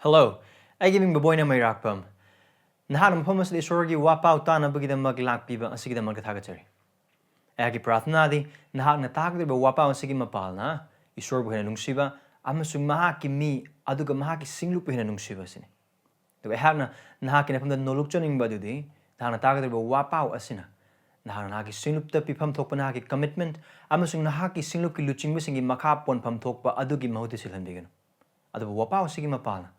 Hello, I giving baboy na may rakpam. Nahanam pamas di sorgi wapaw ta na bagida maglak piba ang sige magkatagachari. Agi prathna di nahak na takdir ba wapaw ang sige mapal na isor buhay na nung siba amasung mahaki mi aduga mahaki singlupki na nung siba sini. Diba hak na nahaki na pamda nolukchoning ba dudi nahak na takdir ba wapaw asina. Nahak na nahaki singlupta pipam thok pa nahaki commitment amasung nahaki singlupki luchingbasingbu makapon pam thok pa adugi mahuti silhan bigano. Adu ba wapaw sige mapal na.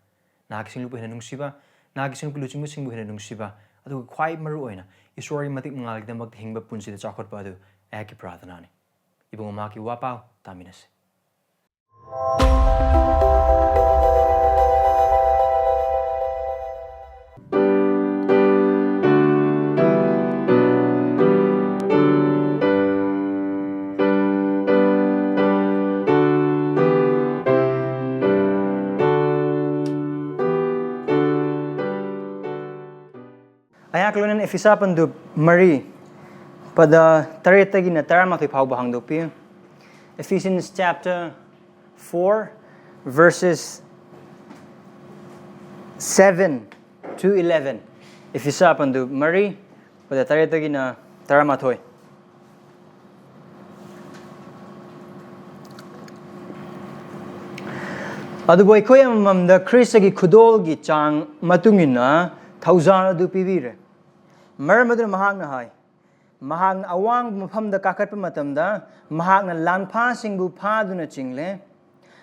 Nahaki singlupki na nung siba nahaki singlupki luchingbasingbu na nung siba adu quite maru oina isori matik mangalig na maghingba punsi da chakot pa adu eki prathana ni ibang umaki wapaw taminas. Ayak lunan Ephesians du Mari pada taritagi na taramaki paubahang dupi. Ephesians chapter 4 verses 7 to 11. Ephesians du Mari pada taritagi na taramatoy. Aduboy ko yung mamda Khristagi khudol gi chang matungina thoujal du pibire. Maramdi mahang na hai. Mahang awang mafam da kakat pa matamda mahang na langambasingbu padu na chingle.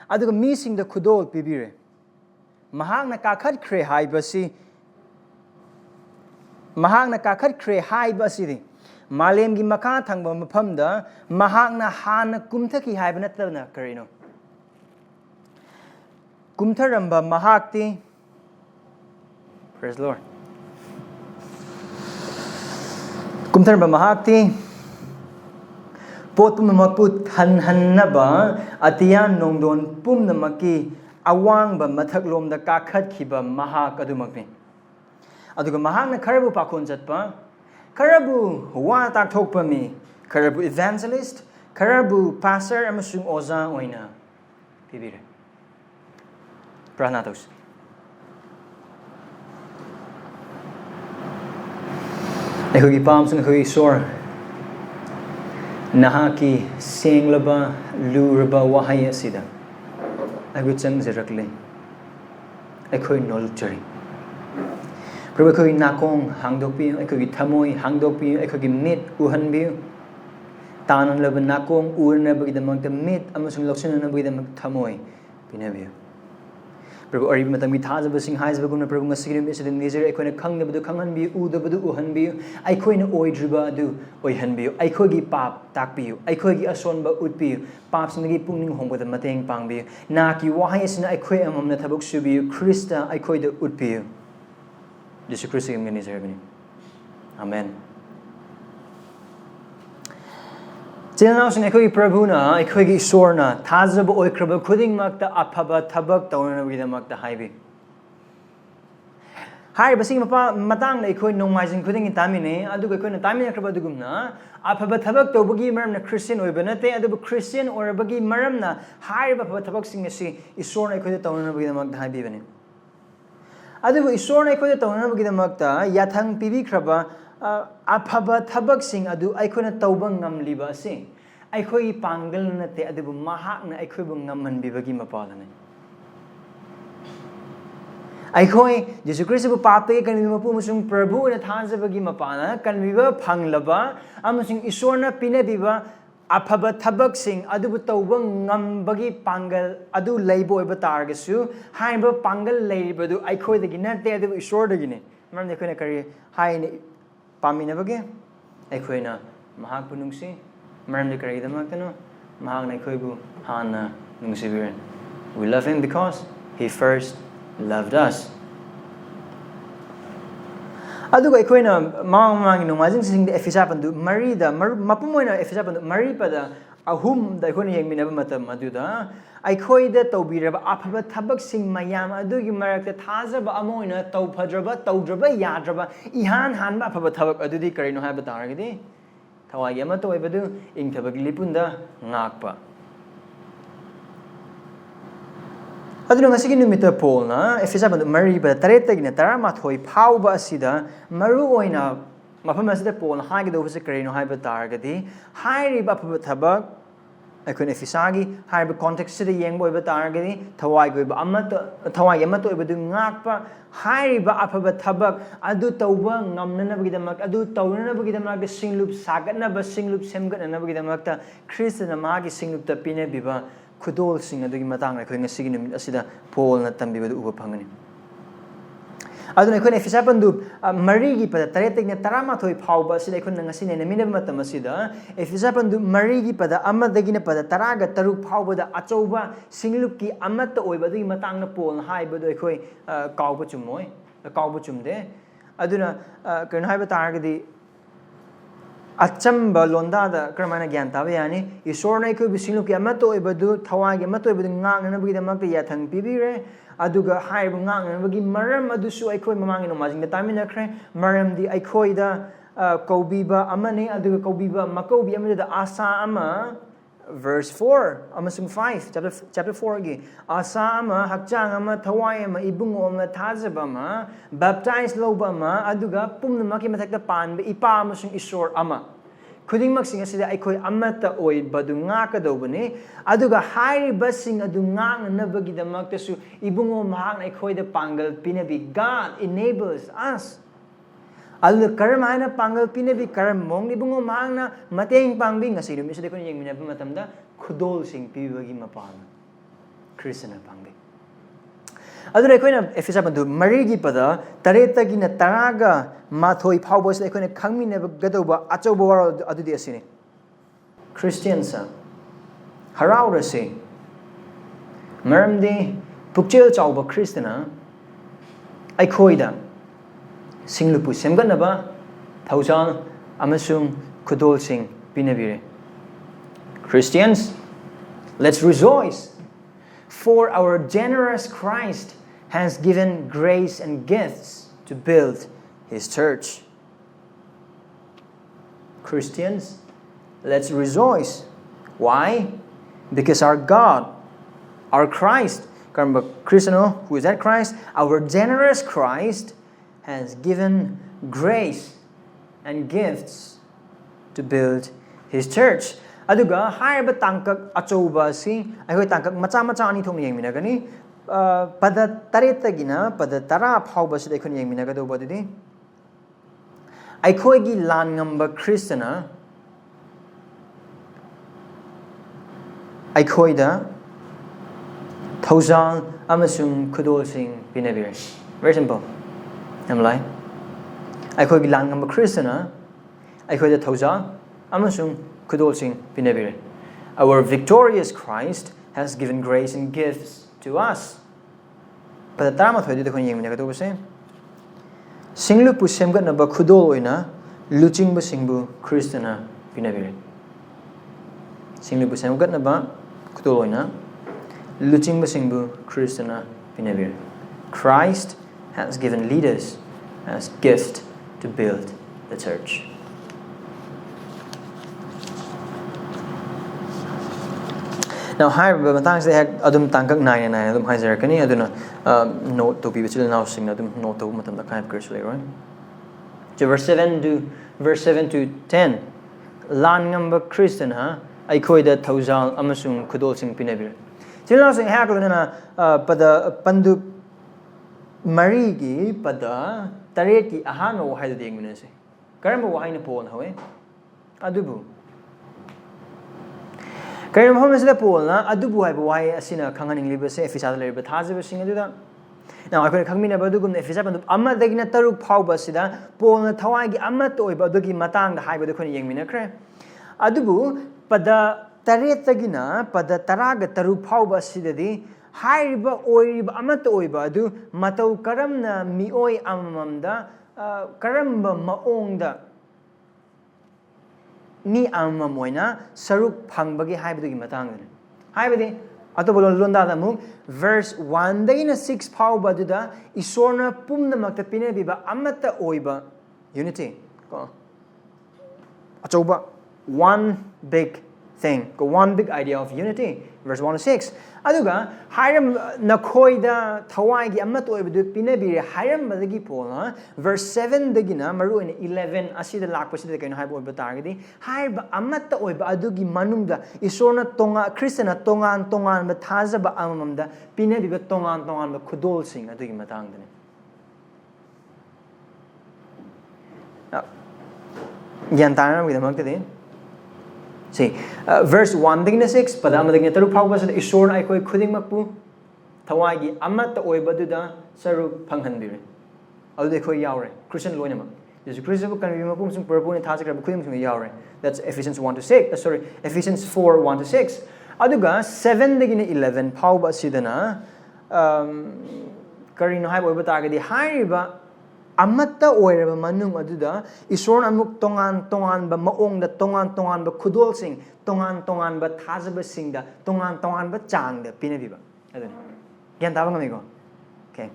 Aduga missing da khudol pibire. Mahang na kakat kre hai basi. Mahang na kakat kre hai basi di. Malem gi makathang ba mafam da mahang na hana kumthaki hai ba natal na karino. Kumtharamba mahakti. Praise the Lord. Kumtharamba mahakti pot pumaput hanhanaba atiyan nongdon pumnamaki awang ba mathaklom da kakhat khiba mahak adumakni aduga mahak na kharabu pakon chatpa kharabu wa tak thokpa mi kharabu evangelist kharabu pastor amasung oza oina pibire pranatos. Eikhoigi pamsung eikhoigi sor nahaki senglaba luraba wahai asida aigu chang jerakle eikhoi nolchari prabhu eikhoigi nakong hangdokpi eikhoigi thamoi hangdokpi eikhoigi mit uhanbi tanan laba nakong urna bagidamagta mit amasung loksanana bagidamag thamoi pinabi Prabhu ari matang mithaza basing hais baguna Prabhu ngasirim isidin nizir eikhoina khangnabadu khanghanbi udabadu uhanbi eikhoina oidriba adu oihanbi eikhoigi pap takpi eikhoigi asonba utpi papsnagi pungning hongbada mateng pangbi naki wahai asina eikhoi amamna thabuk subi Khrista eikhoida utpi Jesu Kristo ngani nizir amen. Chinausing eikhoigi Prabhu na eikhoigi isor na thazaba oikraba khuding makta aphaba thabak tawnana bidamagta haibi hai basing mapa matang na eikoi nongmaising khuding itamine aduga eikoi na tamine kraba dugumna aphaba thabak tawbagi maram na Christian oibanate aduba Christian orabagi maram na hai ba aphaba thabak sing asi isor na eikoi tawnana bidamagta haibi bane aduba isor na eikoi tawnana bidamagta yathang pibi kraba aphaba thabak sing adu eikhoina tawba ngamliba ase eikhoigi pangal nate adubu mahak na eikhoibu ngamhanbibagi mapalane eikoi Jesu Kristo bu papage kanbiba pu musung Prabhu na thanjabagi mapana kanbiba phanglaba amasung isorna pinabiba aphaba thabak sing adubu tawba ngambagi pangal adu leibo oiba targasu haiba pangal leibadu eikhoidagi nate adubu isordagi ne maramne eikhoina kari haine paminabage eikhoina mahak punungsi maramdi karigidamagtano mahak na eikhoibu hana nungsibiren we love him because he first loved us aduga eikhoina mamang nungmajing singde Ephesians du Mari da mapumoina Ephesians du Mari pada ahum da eikhoina yengminaba matam aduda eikhoida tawbiraba aphaba thabak sing mayam adugi marakta thazaba amoina tawphadraba tawdraba yadraba ihan hanba aphaba thabak adudi karino haiba taragidi thawai ama toibadu ingthabagi lipunda ngakpa aduna ngasigi numita polna Ephesians mari ba taretagina taramathoi phauba asida maru oina mafam asida polna haigi do base karino haiba targadi hairi ba thabak aikon Ephesagi haiba context sida yengbo iba targadi thawai go iba amata thawai yamato iba du ngakpa hairi ba afaba thabak adu tauba ngamnana bagidamak adu taunana bagidamak de singlup sagatna ba singlup semgatna bagidamak ta Khristana magi singlup ta pine biba khudolsing adugi matang aikoi ngasigi numit asida polna tambibadu uba phangani aduna aikoi Ephesians pandu marigi pada taretegna taramathoi phauba asida aikoi ngasine nemina matam asida Ephesians pandu marigi pada amadagina pada taraga taruk phauba da achouba singlupki amata oiba adugi matangna polna haibadu aikoi kauba chumoi kauba chumde aduna kan haiba taragadi achamba londa da kramana gyan tabe yani isorna ko bisinlu ki amato ibadu thawagi amato ibadu ngang na bagi damak ya thang pibire aduga haib ngang na bagi maram adusu aikoi mamang no majing tamina khre maram di eikhoida kobiba amane aduga kobiba makobi amade da asa ama verse 4 amasung 5 chapter 4 gi asa ama hakchang ama thawai ama ibungo ama thajaba ma baptize loba ma aduga pumna maki mathakta panbe ipa amasung isor ama khudingmak sing asida aikoi amata oi badu nga ka dobani aduga hairi basing adu nga na bagi damak tasu ibungo mahang aikoi da pangal pinabi God enables us alu karam haina pangal pinabi karam mong ibungo mahang na mateng pangbi ngasi dum isida ko yeng mina matamda khudolsing pibagi mapal Khristana pangbi aduna koina Ephesians bandu marigi pada tareta gina taraga mathoi phaubo se koina khangmi ne gadoba achobo waro adudi asini Christiansa haraorasi maramdi pukchel chaoba Khristana eikhoida singlupki semgatnaba thoujal amasung khudolsing pinabire Christians, let's rejoice, for our generous Christ has given grace and gifts to build His church. Christians, let's rejoice. Why? Because our God, our Christ, Khristana, who is that Christ? Our generous Christ has given grace and gifts to build His church. Aduga haiba tangkak achoba si aikoi tangkak macha macha ani thong yengmina gani pada tareta gina pada tara phauba si aikoi yengmina ga do badidi Eikhoigi langamba Khristana eikhoida thoujal amasung khudolsing pinabire very simple namlai Eikhoigi langamba Khristana eikhoida thoujal amasung khudolsing pinabire our victorious Christ has given grace and gifts to us pada tarama thodi de khon yeng mina ga do se singlupki semgatnaba khudol oina luchingbasingbu Khristana pinabire singlupki semgatnaba khudol oina luchingbasingbu Khristana pinabire Christ has given leaders as gift to build the church. Now, hi, matang se hek adum tangkak nine adum hai zer kani aduna note to be chil now sing adum note to matam da kai curse right. So verse 7 to 10 langamba Khristana eikhoida thoujal amasung khudolsing pinabire. Chil now sing hek luna pada pandu marigi pada tareti ahano hai da ding minase. Karamba wahai na pon hawe adubu kaya mahom sila Paul na adubu hai buhay asina kanganing liba sa Ephesians liba thazi ba singa duda now ako khangmi na badugum na Ephesians bandu amma dagina taruk phauba sida Paul na thawagi amma to iba dugi matang da haiba dukhon yengmina kre adubu pada taretagina pada taraga taruk phauba sida di haiba oiriba amma to iba adu matau karamna mioi amamda karamba maongda ni amma moina saruk phangbagi haibdugi matang haibadi atobolo londa da mu verse 1 dagina 6 phauba duda isorna pumna makta pinabiba amata oiba unity ko achoba one big thing. One big idea of unity. Verse 1 to 6. Aduga, hiram nakhoida thawai gi amat oibadu pinabire hiram badagi pola. Verse 7 dagina maru in 11 asida lakpasida kaino haiba oiba targadi. Hirba amatta oiba adugi manungda isorna tonga Khristana tongan ba thazaba amamamda pinabiba tongan ba khudolsing adugi matangdani. Yantana with the monkey. See, verse 1 digna 6, Padama digna Taru Pawbas and Ishor Eikhoigi khudingmakpu, Tawagi, Amat Oibaduda, Saru Panghanbire. Aldeko Yaure, Christian Loinama. There's a Christian can be Makum some purple and Tazak Kudim from Yaure. That's Ephesians 1 to 6, Ephesians 4 1 to 6. Aduga 7 digna 11, Pawba Sidana, Karino Haibo Batagadi, Hariba. Amatta oiraba manung aduda isorna amuk tongan ba maong da tongan ba khudolsing tongan ba thazaba singda tongan ba changda pinabiba adun gyan taba ngami ko okay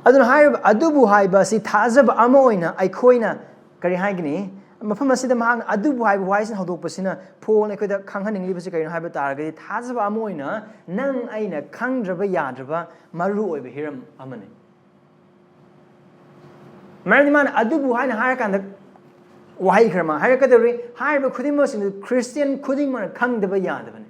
adun haiba adubu haiba si thazaba ama oina eikhoina kari haigini mafam asida mahang adubu haiba waisin hodokpasina phone eikoida khanghaningi basi kari haiba taragadi thazaba ama oina nang aina khangdraba yadraba maru oiba hiram amane Mariman Adubu Hina Harakanda Wahikrama, Harakadari, Harba Kudimos in the Christian Kudimar Kang the Bayadavan.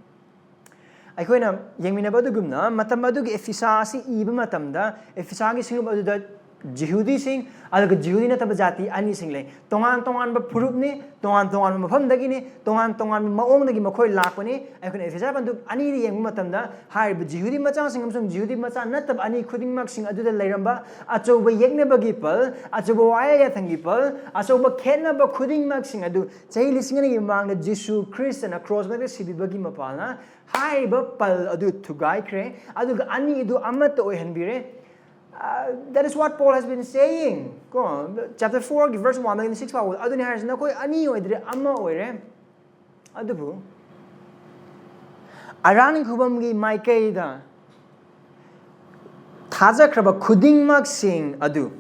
Eikhoina Yamina Badugumna, Matamadugi Efisasi, Ibamatamda, Efisagi sing about the Jehudi sing, Alaka Jehudina Tabajati, Ani single, Tongan ba Purupni, Tongan Mapamdagini, Tongan Maomagi Makoi Lapani, I can Efisabandu, Ani Yamatamda, Harba Jehudi Matan sing some Jehudi Matan, not of Ani Kudimak sing Adu Leramba, Achoba Yegnaba Gipal, Achoba Thangipal, Achoba Kenaba Kudimak sing Adu, say listening among the Jesu Christian across the Sibi Bagimapana, Harba Pal Adu to Gaikre, Adu Ani do Amato Henbire. That is what Paul has been saying. Go on, chapter 4, verse 1, and 6. Aduni has no koi ani oidre amma oire. Adubu. Araning hubamgi maikeida. Thaza kraba khuding mak sing adu.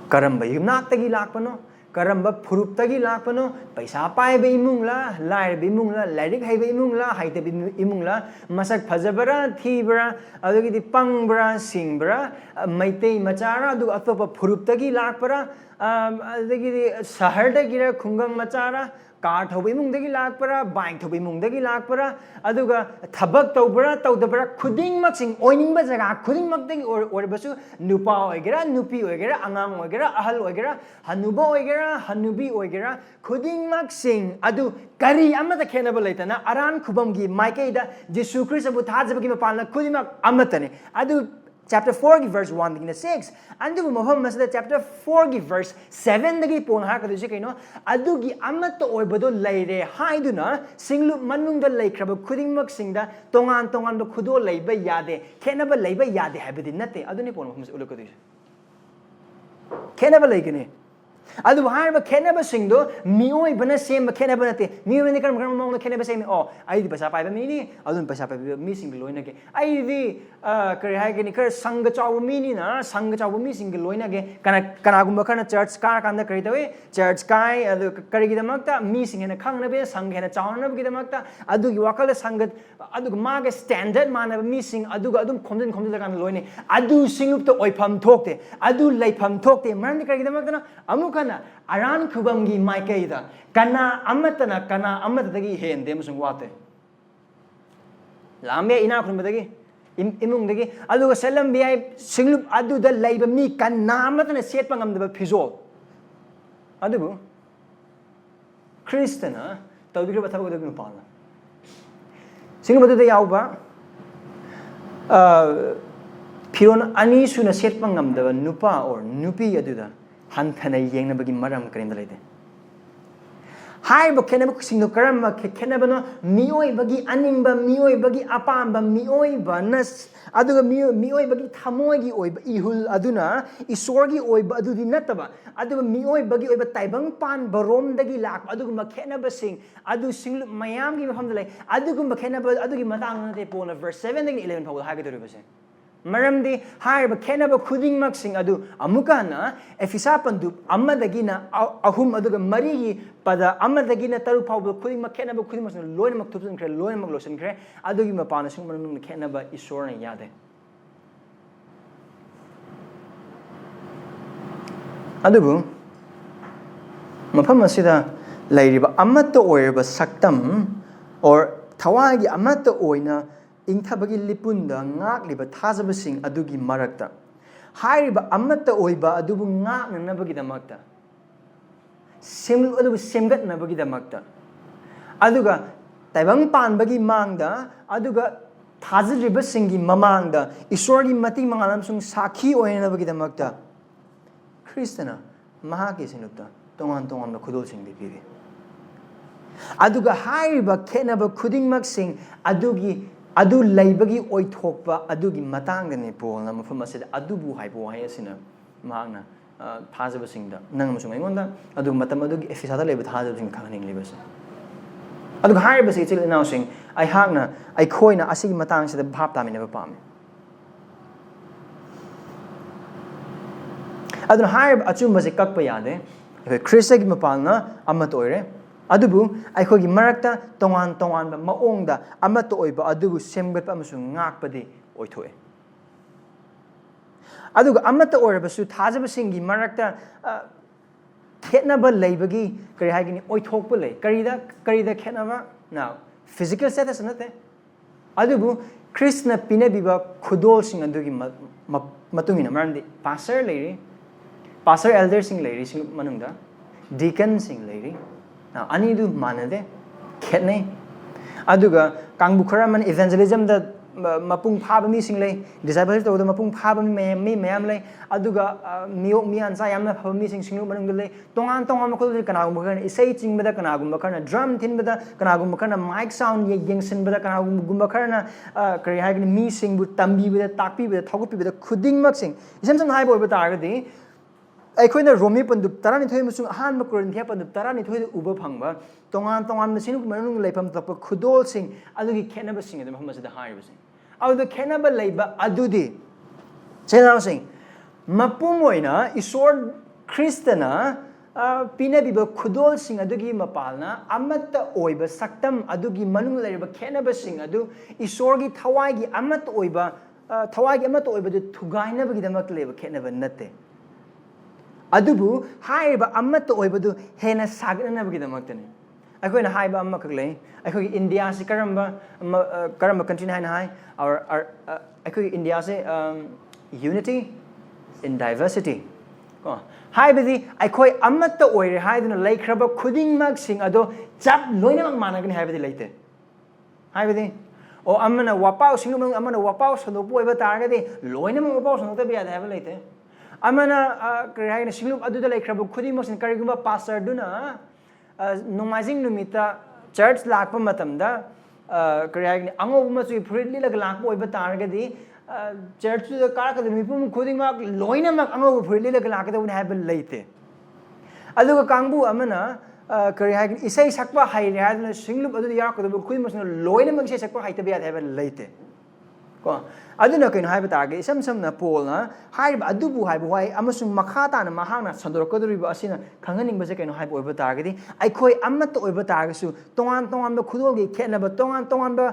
Karamba yumnaktagi lakpano. Karamba phuruptagi lakpano. Paisa paiba imungla, lairba imungla, lairik haiba imungla, haita imungla, masak phajabara, thibara, adugidi pangbara, singbara, maitei machara, adu atopa phuruptagi lakpara, adugidi sahardagi khungang machara, car thoba imungdagi lakpara, bike thoba imungdagi lakpara, aduga thabak tawbara, tawdabara, khuding mak sing oiningba jaga, khuding makdagi or basu nupa oigera, nupi oigera, angang oigera, ahal oigera, hanuba oigera, hanubi oigera, khuding mak sing adu kari amata khenaba leitana aran khubamgi maikeida Jesu Christ abu thajabagi mapalna khuding mak amatane adu chapter 4 verse 1 to 6 andu mafam masada chapter 4 verse 7 dagi pon ha kadu kaino adugi amatta oibado leire haiduna singlu manungda leikraba khuding mak singda tongan do khudol leiba yade khenaba leiba yade habidi nate aduni pon mafam ulukadu khenaba leigene adu harba khenaba singdo mioi bana sem khenaba nate mioi ne karam mong khenaba sem ai di pasa paiba mi ni adun pasa paiba mi sing loina ke ai di kare ha ke ni kar sang chaw mi ni na sang chaw mi sing loina ke kana gumba kana church ka kanda kari tawe church kai adu kari gi damakta mi sing hena khang na be sang hena chaw na gi damakta adu gi wakal sang adu ma ge standard mana mi sing adu adum khomden kan loine adu singup to oipham thokte adu leifam thokte man kari gi damakta na amuka Aran Kubamgi Maikeida, Kana Amatana, Kana Amatagi Hen, Demusung Wate. Lamia ina Kumbagi, Imungagi, Alu Selam Bia, Singlup Adu the labor me, Kanamatan a Setpangam the Pizol. Adubu Khristana, Tawika Batabo de Gupana. Singlupki the Yauba Piron Anisuna Setpangam the Nupa or Nupi Aduda. Hantana yang bagi maram kerendalide. Hai bo kenaba singno karama kenaba no mioi bagi animba mioi bagi apamba mioi banas aduga mioi bagi thamoigi oiba ihul aduna isorgi oiba adudi nataba aduga mioi bagi oiba taibang pan barom dagi lak aduga kenaba sing adu singlu mayam gi mafam dalai aduga kenaba adugi matang nate pona verse 7 dagi 11 pawul hagadu ribase maramdi hariba khenaba khudingmaksing adu amukana efisa pandu amadagina ahum aduga marigi pada amadagina taru phawba khudingmak khenaba khudingmaksing loinamak thupsan khre loinamak losan khre adugi mapana sing manung khenaba isorna yade adubu mafam asida lairiba amatta oirba saktam or thawagi amatta oina ingthabagi lipunda ngakliba thajabasing adugi marakta hairiba amatta oiba adubu ngaknabagi damakta semgatnabagi damakta aduga taibang panbagi mangda aduga thajribasingi mamangda isorgi mating mangalamsung sakhi oinabagi damakta Khristana mahaki sinupta tongan tongan khudolsing dipiri aduga hairiba khenaba khudingmaksing adugi adu laibagi oithokpa adugi matangdani polna mafam asida adubu haibo hayasina mahakna thajabasingda nangamasung aingonda adu matam adugi efisada leba thajabasing khangning lebasa adu hairiba se chil nausing ai hakna ai khoina asigi matang sida bhap taminaba pam adu hairiba achumba se kakpa yade Khristagi mapalna amat oire adubu eikhoigi marakta tongan tongan ba maongda amat oiba adubu semgatpa amasung ngakpadi oithoe aduga amat oirabasu thajabasingi marakta khetnaba leibagi kari haigini oithokpa lei karida khetnaba now physical status nate adubu Krishna pinabiba khudolsing adugi matungina marandi pastor leiri pastor elder sing leiri sing manungda deacon sing leiri now ani du manade khetne aduga kangbu kharaman evangelism da mapung phaba mi sing lei disciples to da mapung phaba mi mayam lei aduga miok mi ansa yamna phaba mi sing singlu manung lei tongan tongan ko kana gum khana isai chingbada kana gum khana drum thinbada kana gum khana mic sound yengsin bada kana gum khana kari haigni mi sing bu tambi bada takpi bada thogupi bada khuding mak sing isam sam hai boy bata agadi eikhoina romi panduk tarani thoi musung ahan ma korinthia panduk tarani thoi uba phangba tongan tongan masinu manung leifam tappa khudolsing adugi khenaba sing adum hamma sida hairiba sing adu khenaba leiba adudi chenang sing mapum oina isor Khristana pinabiba khudolsing adugi mapalna amatta oiba saktam adugi manung leiba khenaba sing adu isorgi thawagi amatta oiba thawagi amatta oiba du thugaina bagi damak leiba khenaba natte adubu haiba amatta oibadu hena sagnanabagi damaktani akoina haiba amma kaglei akoi India se karamba country na hai our akoi India se unity in diversity ko haibadi akoi amatta oire haiduna laikhraba khuding mak sing ado chap loina mak managani haibadi leite haibadi o amana wapau singum amana wapau sonopu oiba targadi loina mak wapau sonota biya haiba leite amana kari singlup aduda laikhraba khudimoksin karigumba pastor duna nomazing numita church lakpa matamda kari angobu machu freely lag lakpa oiba targadi church da karakada mipum khudingmak loina mak angobu freely lag lakada un have leite aduga kangbu amana kari isai sakpa haire haduna singlup aduda yakada khudimoksin loina mak isai sakpa haita biya have leite ko aduna kain haiba targe isam samna polna haiba adubu haiba wai amasung makhata na mahangna sandorkodoriba asina khanganing ba je kain haiba oiba targe di aikhoi amatta oiba targe su tongan tongan ba khudolgi khenaba tongan tongan ba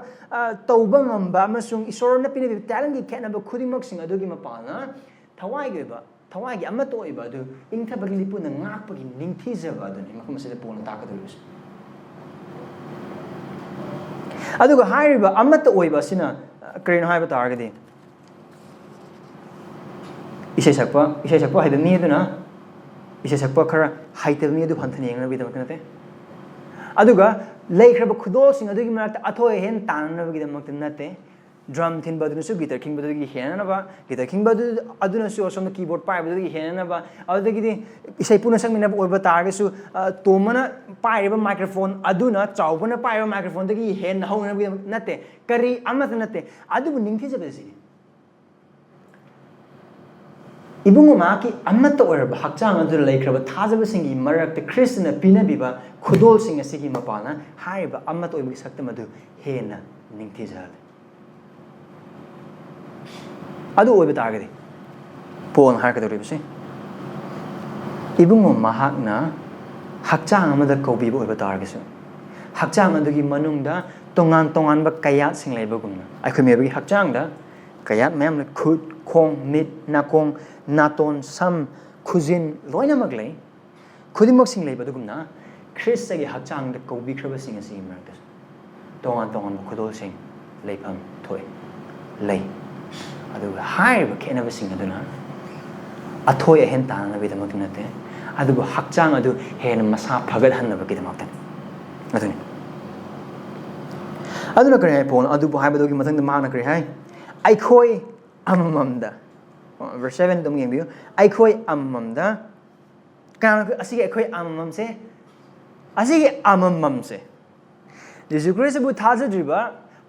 tauba ngamba amasung isorna pinabi talent gi khenaba khudimok sing adugi mapana thawai ge ba thawai gi amatta oiba adu ingthabagi lipuna ngakpagi ningthijaba aduni makamase polna takadurus aduga haiba amatta oiba sina Karen haiba targadi isai sakpa haida mi aduna isai sakpa khara haita mi adu phanthani engna bi damaknate aduga laikhraba khudolsing adugi marakta athoi hen tanna bi damakta nate drum thin badunu su guitar king badagi hena ba guitar king badu aduna su osomna keyboard pai badagi hena ba adagi di isai puna sangmina oiba targe su tomana pai ba microphone aduna chaubana pai ba microphone dagi hen hauna bi nate kari amata nate adu ningthi jabesi ibungu maki amatta oraba hakchang adu laikhraba thajabasingi marakta Khristana pinabiba khudolsing asigi mapana haiba amatta oibi saktam adu hena ningthi jale adu oiba targadi pon har ka doribse ibungo mahakna hakchang amada kobi oiba targisu hakchang adugi manungda tongan tongan ba kayat sing leibagumna aikhoi mebagi hakchang da kayat mayam le khut khong mit nakong naton sam khuzin loina maglei khudimok sing leibadugumna Khristagi hakchang da kobi khraba sing asi markas tongan tongan khudolsing leipam thoi lei aduga haiba khenaba sing aduna athoi ahen tana bidamak nate aduga hakchang adu hen masa phagat hanna bidamak aduni aduna kare pon adu haibadogi mathang da magna kare hai aikhoi amamamda verse 7 dum yembiu aikhoi amamamda kan asigi aikhoi amamam se asigi amamam se Jesus Christ bu thajadriba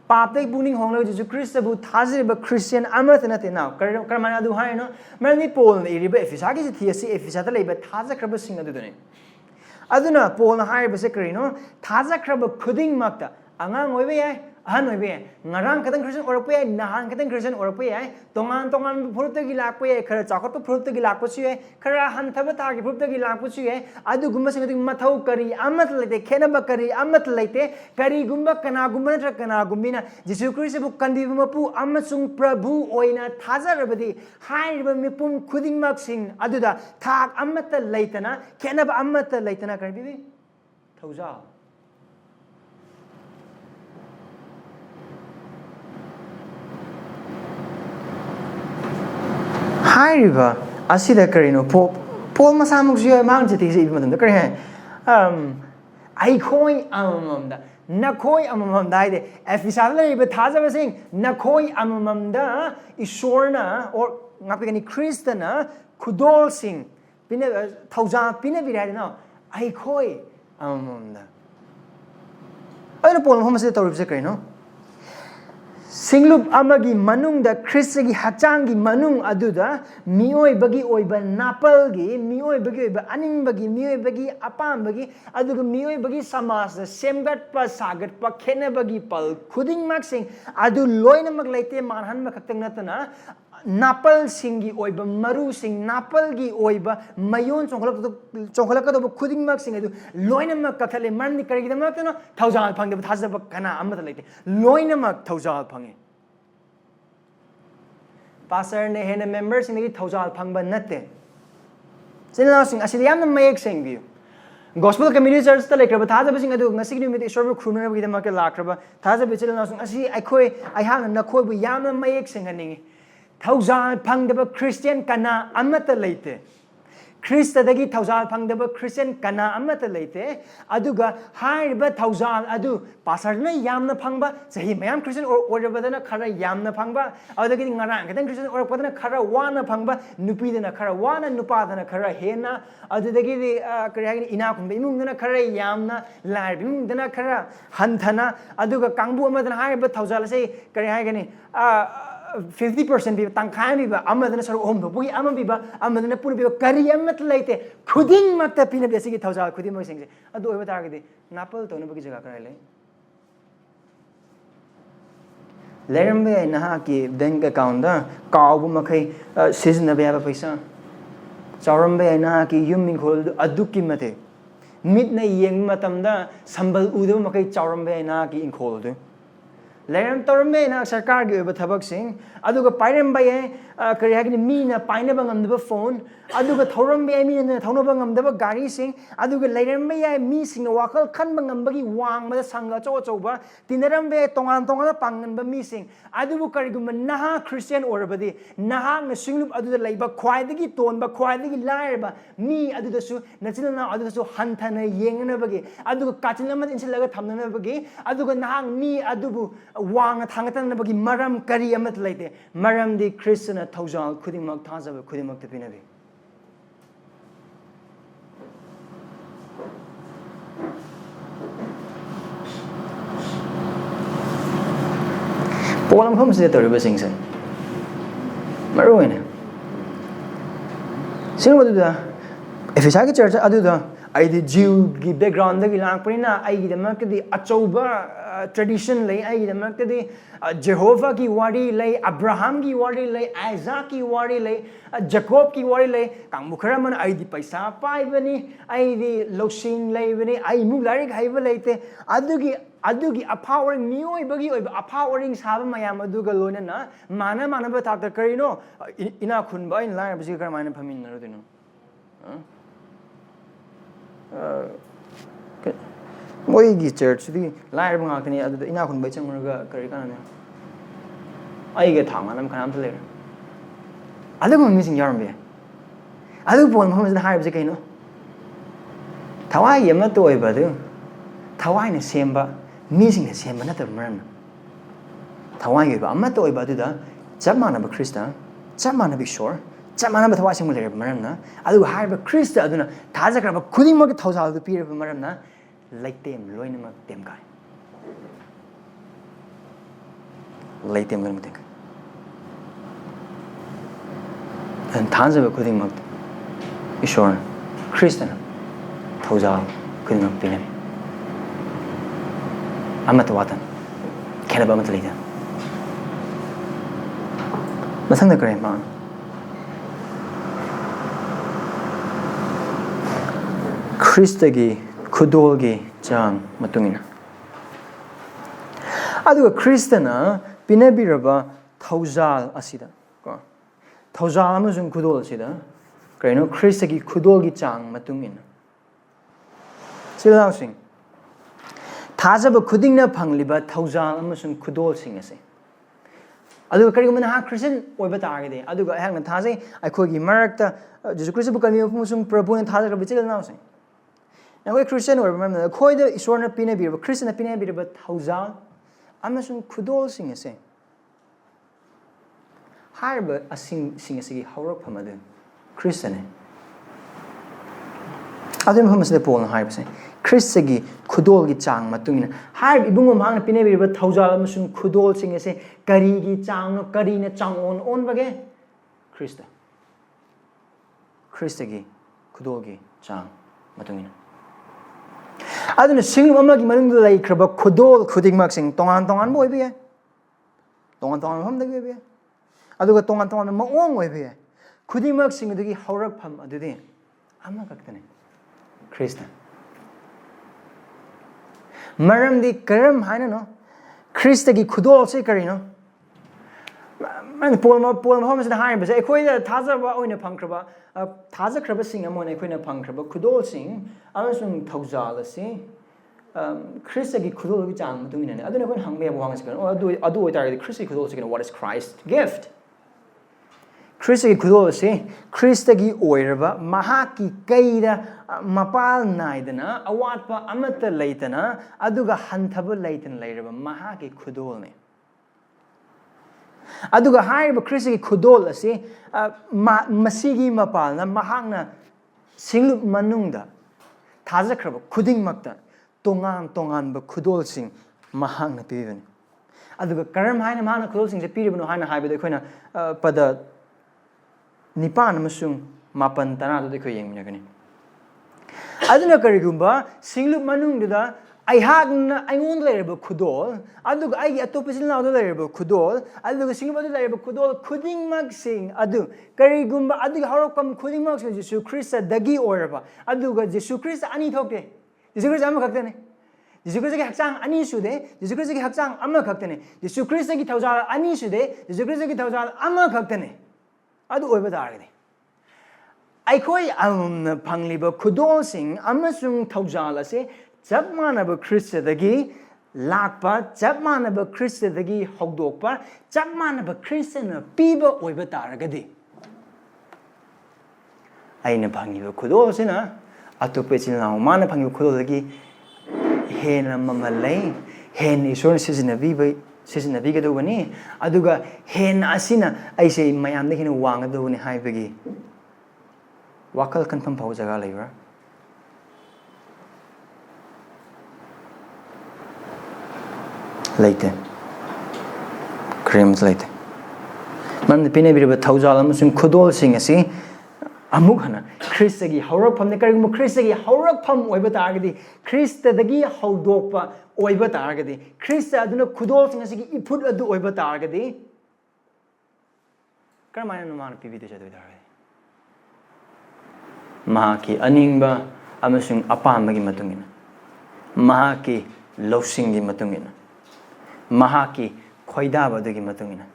paptai puning hongla Jesus Christ bu thajriba Christian amathana te now karmana adu hai no marni pol iriba efisagi se thiasi efisata leiba thaja kraba sing adu done aduna pol hai ba se karino thaja kraba khuding makta angang oibe yai ahan oibe yai ngarang kadang Christian orpe yai nahan kadang Christian orpe yai tongan phurta gi lakpe yai khara chakot phurta gi lakpo chu yai khara han thaba ta gi phurta gi lakpo chu yai adu gumba sing adu mathau kari amat leite khenaba kari amat leite kari gumba kana gumba tra kana gumbina Jesus Christ bu kandiba pu amasung prabhu oina thaja rabadi haiba mipum khuding mak sing aduda thak amat leitana khenaba amat leitana karbi thoujal Hariba asida karino pol masamuk jio mang jati se ibadam da kare hai aikhoi amamam da nakhoi amamam da ide efisala iba thaja basing nakhoi amamam da ishorna or ngapigani Khristana khudolsing pina thoujal pinabire no aikhoi amamam da aina pol hom se torib se karino Singlup amagi manung da Christagi hachangi manung aduda mioi bagi oiba napalgi mioi bagi oiba aning bagi mioi bagi apam bagi aduga mioi bagi samas da semgatpa sagatpa khena bagi pal khuding maksing adu loina maglaite manhan makatang natana napal singi oiba maru sing napal gi oiba mayon chongkhalak do khuding maksing adu loina mak kathale marni karigida makno thoujal phangde thajaba kana amata leite loina mak thoujal phange pastor ne hena members ni thoujal phangba natte sinna sing asidi yamna mayek sing view gospel community church ta lekraba thajaba sing adu ngasi ni mit server khurna bi da mak lakraba thajaba chilna sing asi aikhoi ai hang na khoi bu yamna mayek sing haningi thoujal phangdaba Christian kana amata leite Christadagi thoujal phangdaba Christian kana amata leite aduga haiba thoujal adu pasarna yamna phangba sahi mayam Christian orabadana khara yamna phangba adagi ngarang kadang Christian orabadana khara wana phangba nupidana khara wana nupadana khara hena adudagi kariyagi ina khumba imungdana khara yamna larbi imungdana khara hanthana aduga kangbu amadana haiba thoujal sei kariyagi ni 50% biba tangkai biba amadana saru om bui amam biba amadana pun biba kari amat laite khuding mata pina besi ki thoujal khuding ma singse adu oiba targadi napal to nabagi jaga karai lerambe na ki bank account da kaw makai season ba ba paisa chaurambe na ki yuming khol aduki mate midna yeng matam da sambal udu makai chaurambe na ki in khol du Leram torme na sarkar gi oba thabak sing aduga pairam baye kari hagini mi na paina bangam daba phone aduga thoram baye mi na thono bangam daba gari sing aduga leram baye mi sing wakal khan bangam bagi wang ma sanga cho cho ba tinaram baye tongan tongan pangan ba mi sing adubu kari gum naha Christian orabadi naha na singlup aduda leiba khwai dagi ton ba khwai dagi lair ba mi aduda su nachina na aduda su hanthana yengna bagi aduga kachina ma insil laga thamna bagi aduga naha mi adubu wang thangatan bagi maram kari amat leite maram di Khristana thoujal khudimmak thajaba khudimmak te pinabi polam khom se toriba singsen maruina singwa du da Ephesians church aduda I the Jew background the Langprina, I the market the chaoba tradition lay, I the market the Jehovah ki wari lay, Abraham ki wari lay, Isaac ki wari lay, Jacob ki wari lay, Kang Mukharaman, I the Paisa Pai Bani, I the Loxing lay Bani, I Mularik Hivalate, Adugi a powering Mui Bagi, a powering Sabamayam Aduga Lunana, Mana Manaba Taka Karino, Ina Kunba in line of Zika Mana Pamin. Moigi church the liar Mangakani other ina kun bachang Karikana. I get Tang and I'm kind of later. Other one missing Yarmbe. Other one who is the higher Zikano. Tawai Yamato Badu. Tawai the same but missing the same another man. Tawai Amato Baduda, Jaman of a Christa, Jaman of a shore. Jaman of a washing with Marana. I do hire a Christa, Tazaka of couldn't make a thousand the period of Marana, like them, loin them guy. Like them, let me think. And tons of a couldn't make sure. Khristana, thoujal, couldn't make pinabire. I'm at the water. Can about later. Nothing the great man. Khristagi khudolgi jang matungina. Aduga Khristana pinabire thoujal asida. Thoujal amasung khudol asida. Kaino Khristagi khudolgi jang matungina. Sila sing. Thajaba khudingna phangliba thoujal amasung khudolsing ase. Aduga karigumana ha Christian oiba targade. Aduga hangna thajai eikhoigi marakta Jesus Christ bu kalmi amasung prabhu na thajaka bichil na sing. Now we Christian or remember eikhoida isorna pinabire Khristana pinabire thoujal amasung khudolsing ase. Harba asing sing haurak phamadu Khristane. Adum hamasde pol na harba Khristagi khudolgi chang matungina harb ibungom hangna pinabire thoujal amasung khudolsing ase karigi chang no karina chang on bage Khrista. Khristagi khudolgi chang matungina. Aduna singlum amagi manungda lai kraba khudol khudingmak sing tongan boy be tongan hamdagi be aduga tongan maong boy be khudingmak sing dagi haurak pham adudi amma kaktane Khrista maramdi karam haina no Khrista gi khudol se karino man polma homas da hain base eikhoida thajaba oina phangkraba thajakraba sing amona eikhoina phangkraba khudolsing amasung thoujal ase Khrista gi khudol gi chang matungina ne aduna kon hangme bo hangas kan adu oitar Khrista gi khudol se what is Christ gift Khrista gi khudol ase Khrista gi oiraba mahaki kaida mapal naidana awatpa amata leitana aduga hanthaba leitan leiraba mahaki khudol ne aduga haiba Khrista gi khudol ase masigi mapalna mahakna singlup manungda thajakraba khudingmakta tongan ba khudolsing mahakna pibani aduga karam haina mahakna khudolsing se piribano haina haibada eikhoina pada nipan amasung mapan tana do eikoi yengminagani aduna karigumba singlup manungda aihagna aingon leiraba khudol aduga ai atopisil na do leiraba khudol aduga singlup do leiraba khudol khudingmak sing adu karigumba aduga harokam khudingmak sing Jesus Christ dagi oraba aduga Jesus Christ ani thokte Jesus Christ ama khaktane Jesus Christ gi hakchang ani sude Jesus Christ gi hakchang ama khaktane Jesus Christ gi thoujal ani sude Jesus Christ gi thoujal ama khaktane adu oiba dargane aikhoi phangliba khudolsing amasung thoujal ase jab manaba Khristadagi lakpa jab manaba Khristadagi hogdokpa jab manaba Khristana piba oiba taragadi aina phangiba khudolsina atopechina mana phangiba khudolagi hena mamalai hen isor sizinnabiga dubani aduga hen asina aise mayamda hina wangadubani haibagi wakal kanpam phau jaga leibra later creams later man pinabire thoujal amasung khudolsing ase amuk hana Khristagi haurakpham ne karigum Khristagi haurakpham oiba targadi Khristadagi haudokpa oiba targadi Khrista aduna khudolsing asigi iput adu oiba targadi karamana numana pibide chadoi targadi mahaki aningba amasung apambagi matungina mahaki luchingi matungina mahaki khoidaba dagi matungina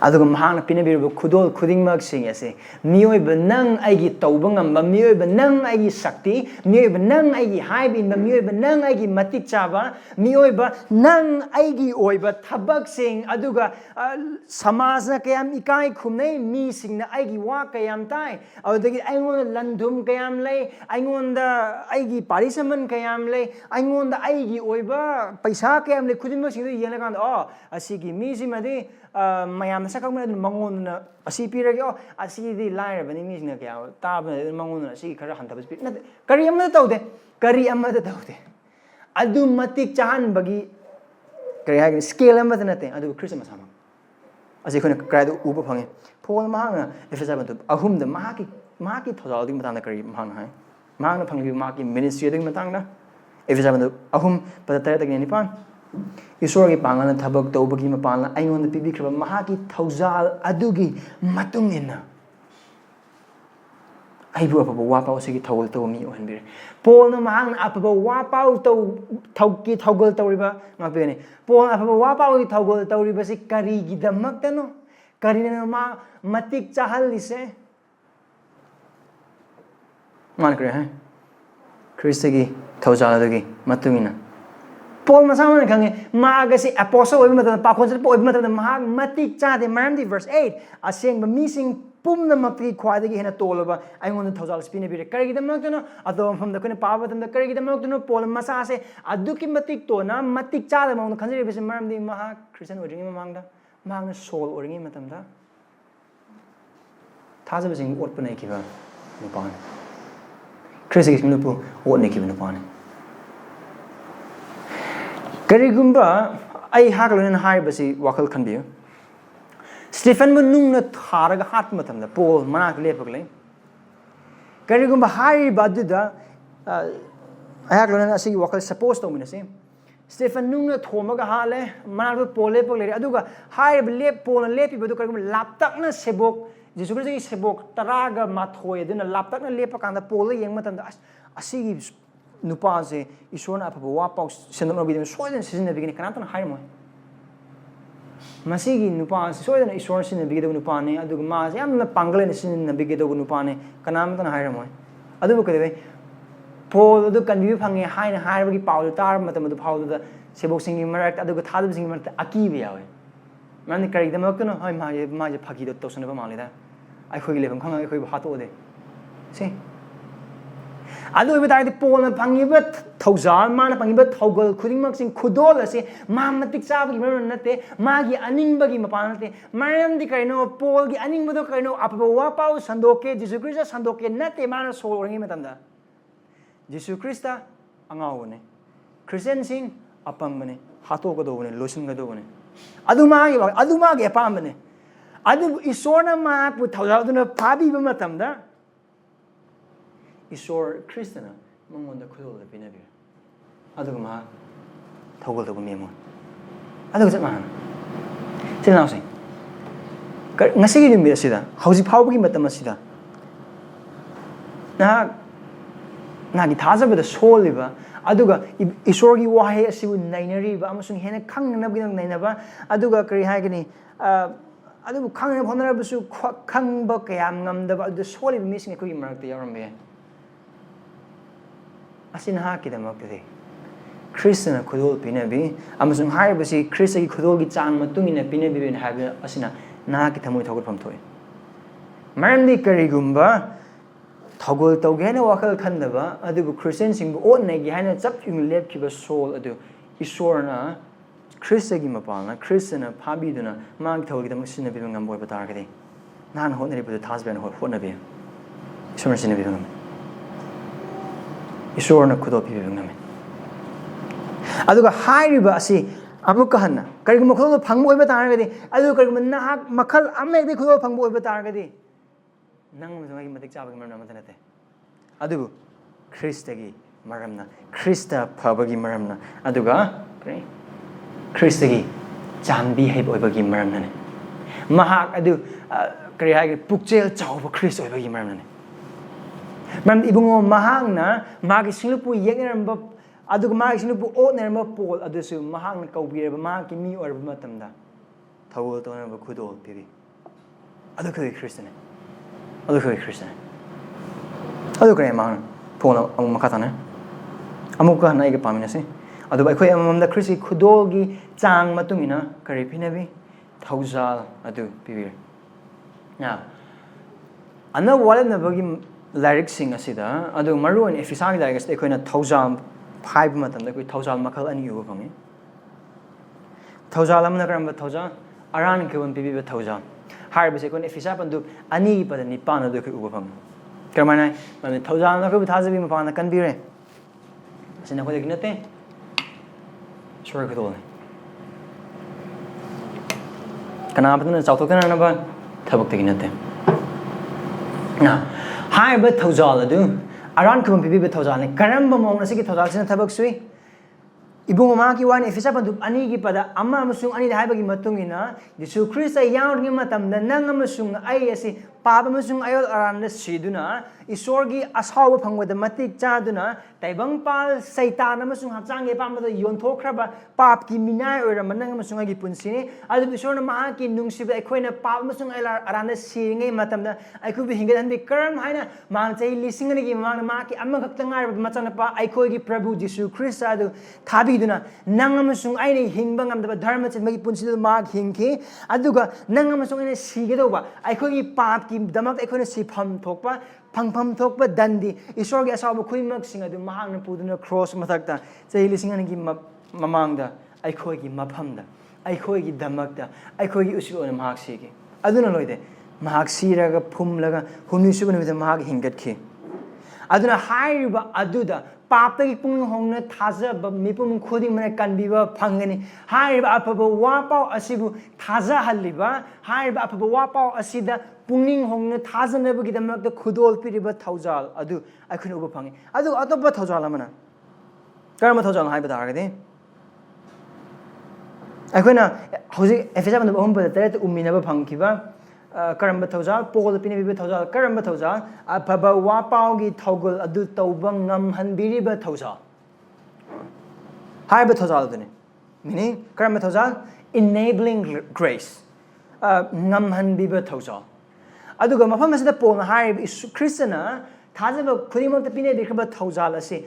aduga mahana pinabire khudol khudingmak sing ase miyoiba nang aigi tauba ngamba miyoiba nang aigi sakti miyoiba nang aigi haibin ba miyoiba nang aigi matik chaba miyoiba nang aigi oiba thabak sing aduga samajna kayam ikai khumnei mi singna aigi wa kayam tai adagi aingon landum kayam lei aingonda aigi parisermon kayam lei aingonda aigi oiba paisa kayam lei khudinmak sing du yena kan asigi mi simadi mayam sakak mana mangun na asi pira kyo asi di lain bani mis na kya tab na mangun na asi khara hanta bas na kari amma tau de kari amma tau de adu matik chahan bagi kari ha scale amma na te adu Christmas sama asi khone krai du upa phange phone ma na Ephesians tu ahum da ma ki thoujal ding matang na kari ma na hai ma na phangli ma ki ministry ding matang na Ephesians tu ahum pada ta ni pan Isorgi pangana thabak tawbagi mapana aingon pibikraba mahaki thoujal adugi matungina aibu apa wapau sigi thawul to mi ohanbire Paul na mahang apa wapau to thauki thaugal tawriba mapene Paul apa wapau gi thaugal tawriba si kari gi damak tano kari na ma matik chahal lise man kre ha Kristagi thoujal adugi matungina Paul masama kange maagasi apostle oiba mata pakonsel oiba mata mahag matik chade maramdi verse 8 aseng ba missing pumna makti khwadagi hena tolaba aingon thoujal pinabire karigi damak no adom from the kone pawa tam the karigi damak no Paul masa se aduki matik to na matik chade mong khanjeri bese maramdi mahag Christian oringi mamangda mahag soul oringi matamda thaja besing ot panai kiba nupan Christian singlupku ot ne kiba nupan Karigumba ai hakalun hai basi wakal khanbiyo Stephen munung na tharaga hat matamda Paul manak lepagle Karigumba hai baduda ai hakalun asigi wakal suppose to minase Stephen nung na thomaga hale manak Paul lepagle aduga hai lep Paul lepi badu karigumba laptak na sebok Jesus Christ sebok taraga mathoi duna laptak na lepa kanda Paul yeng matamda asigi nupa se isona apa wapau sendok no bidem soidan season begini kanatan hai mo masigi nupa se soidan isona sin begini nupa ne aduga ma yamna pangle ne sin begini do nupa ne kanamatan hai mo adu ko debe Paul adu kanbi phange hai na hai bagi paul tar matam adu paul da sebok singi marak aduga thadab singi marak aki be yawe man kari da mak no hai ma je phagi do tosna ba malida Eikhoigi lebam khang Eikhoigi hato de se Adu iba tadi Paul na pangiba thoujal mana pangiba thaugal khudingmak sing khudol ase ma matik chaba gi maran nate ma gi aning bagi mapan nate maram di kaino Paul gi aning bodo kaino apa wapau sandoke Jesus Christ sandoke nate mana sol orangi matamda Jesus Christ angau ne Christian sing apang bane hato ko do bane losin ga do bane adu ma gi apam bane adu isona ma pu thoujal duna phabi ba matamda Isor Khristana mongonda khudol da pinabire aduga ma thaugal da gumi mo aduga jama sinau sing ngasi gi mi asida hauji phawgi matam asida na gi thaja ba da soliba aduga isor gi wahe asibu nainari ba amasung hena khangna bi naina ba aduga kari hagini aduga khangna phonara busu khangba kayam ngamda ba adu soliba missing ko gi marak da yaram be Asin ha kita makte Khristana khudol pinabi amasung hai basi Khristagi khudol gi chang matungina pinabi ben habi asina na ki thamoi thogol pham thoi marandi karigumba thogol tawgena wakal khandaba adubu Christian singbu on nei gi haina chap yung lep ki ba soul adu isorna Khristagi mapana Khristana phabi duna mang thogol gi tamusina bi ngam boy batar gadi nan honari bu thas ben hona bi isor sina bi ngam Isorna khudol pi ngame aduga hairiba asi amuka hanna karigum khudol phangbo iba taragadi adu karigum na makhal amme de khudol phangbo iba taragadi nang amasung ai matik chabagi maramna matanate adubu Khristagi maramna Khrista phabagi maramna aduga Khristagi chambi hai boibagi maramna mahak adu kari hai pukchel chaoba Khrist oibagi maramna maram ibungo mahangna magi singluppu yegnaramba aduga magi singluppu otnaramba pol adusu mahangna kaubiraba magi mi orba matamda thawul tonaba khudol pibi adu kari Khristane adu kari Khristane adu kari mahang pona amakatane amuka na iga paminasi adu akhoi amamda Khristi khudolgi chang matungina kari pinabi thoujal adu pibir now ana walana bagi lyrics sing asida adu maru and Ephesians lyrics te koina thoujal 5 matamda koi thoujal makal ani uba pangi thoujal amna karamba thoujal aran kebon pibi thoujal har bese koina Ephesians pandu ani pada ni pana do koi uba pang karmana mane thoujal na ko thajabi mapana kanbire sina ko degnate sure khudol kana apna chauto kana na ba thabak degnate na hai ba thoujal adu aran ko pibi thoujal ne karamba mong na sigi thoujal sina thabak sui ibung ma ki wan Ephesians pandu ani gi pada amma amasung ani dai bagi matungina Yesu Christ ay yaung ngi matam na nang amasung ay asi paba amasung ayol aran na siduna isorgi asawa phangwada matik chaduna taibang pal saitan amasung hakchang ge pamda yonthokraba pap ki minai oira manang amasung agi punsini adu isorna ma ki nungsiba ekhoina pap amasung ay aran na siringe matam na aikhu bi hingan bi karam haina mang chai lising ni gi mang ma ki amma khaktangar machana pa Eikhoigi Prabhu Yesu Christ adu thabi duna nang amasung ai nei hingba ngamdaba dharma chenmagi punsidu mag hingki aduga nang amasung ai sigedoba Eikhoigi pap ki damak ekhoina sifam thokpa phangpham thokpa dandi isorgi asabu khuimak sing adu mahang na puduna cross mathakta chai lising ani gi mamangda Eikhoigi maphamda Eikhoigi damakta Eikhoigi usuna mahak sigi aduna loide mahak siraga phumlaga hunisuba nimita mahak hingatki aduna hairiba aduda paptagi pung hongna thaja mipum khudi mane kanbiba phangani hairiba apaba wapau asibu thaja halliba hairiba apaba wapau asida pungning hongna thaja nebagi damak da khudol piriba thoujal adu akhun uba phangi adu ataba thoujal amana karma thoujal haiba daragade akhuna hoji Ephesians bandu bahum pada tare umminaba phangkiba karamba thoujal pol pinabi thoujal karamba thoujal apaba wapau gi thogol adu tauba ngam hanbiriba thoujal haiba thoujal dune meaning karamba thoujal enabling grace ngam hanbiba thoujal aduga mafam asida pol hai Khristana thajaba khudimok pinabi khaba thoujal ase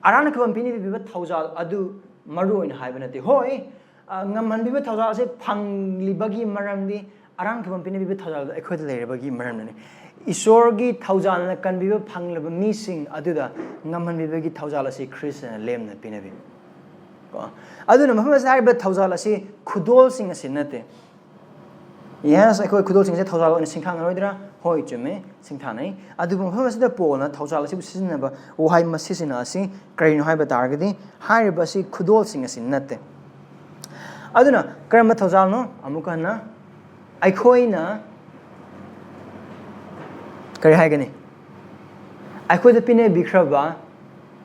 arana kham pinabi thoujal adu maru in haiba nate hoi ngam hanbiba thoujal ase phanglibagi maramdi arang khabam pinabi thoujal eikhoida leirabagi maramnani isorgi thoujal na kanbiba phanglaba mising aduda ngamhanbibagi thoujal ase Khristana lemna pinabi ko aduna mafam sai ba thoujal ase khudolsing ase nate yes eikoi khudolsing se thoujal on singkhang roidra hoi chume singthanai adu mafam ase da polna thoujal ase sisina ba ohai masisina ase kaino hai ba targadi hai ba ase khudolsing ase nate aduna karama thoujal no amuka na Eikhoina kari haigani Eikhoida pine bikraba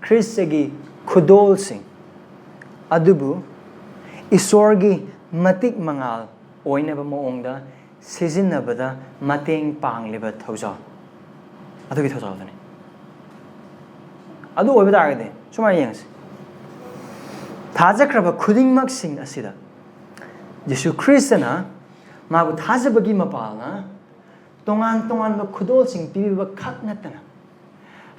Khristagi khudolsing adubu isorgi matik mangal oina ba moongda sizinabada mateng pangliba thoujal adugi thoujal dane adu oiba dargade sumai yangs thajakraba khudingmak sing asida Yesu Khristana magu thajabagi mapalna tongan tongan ba khudolsing pibiba khak natana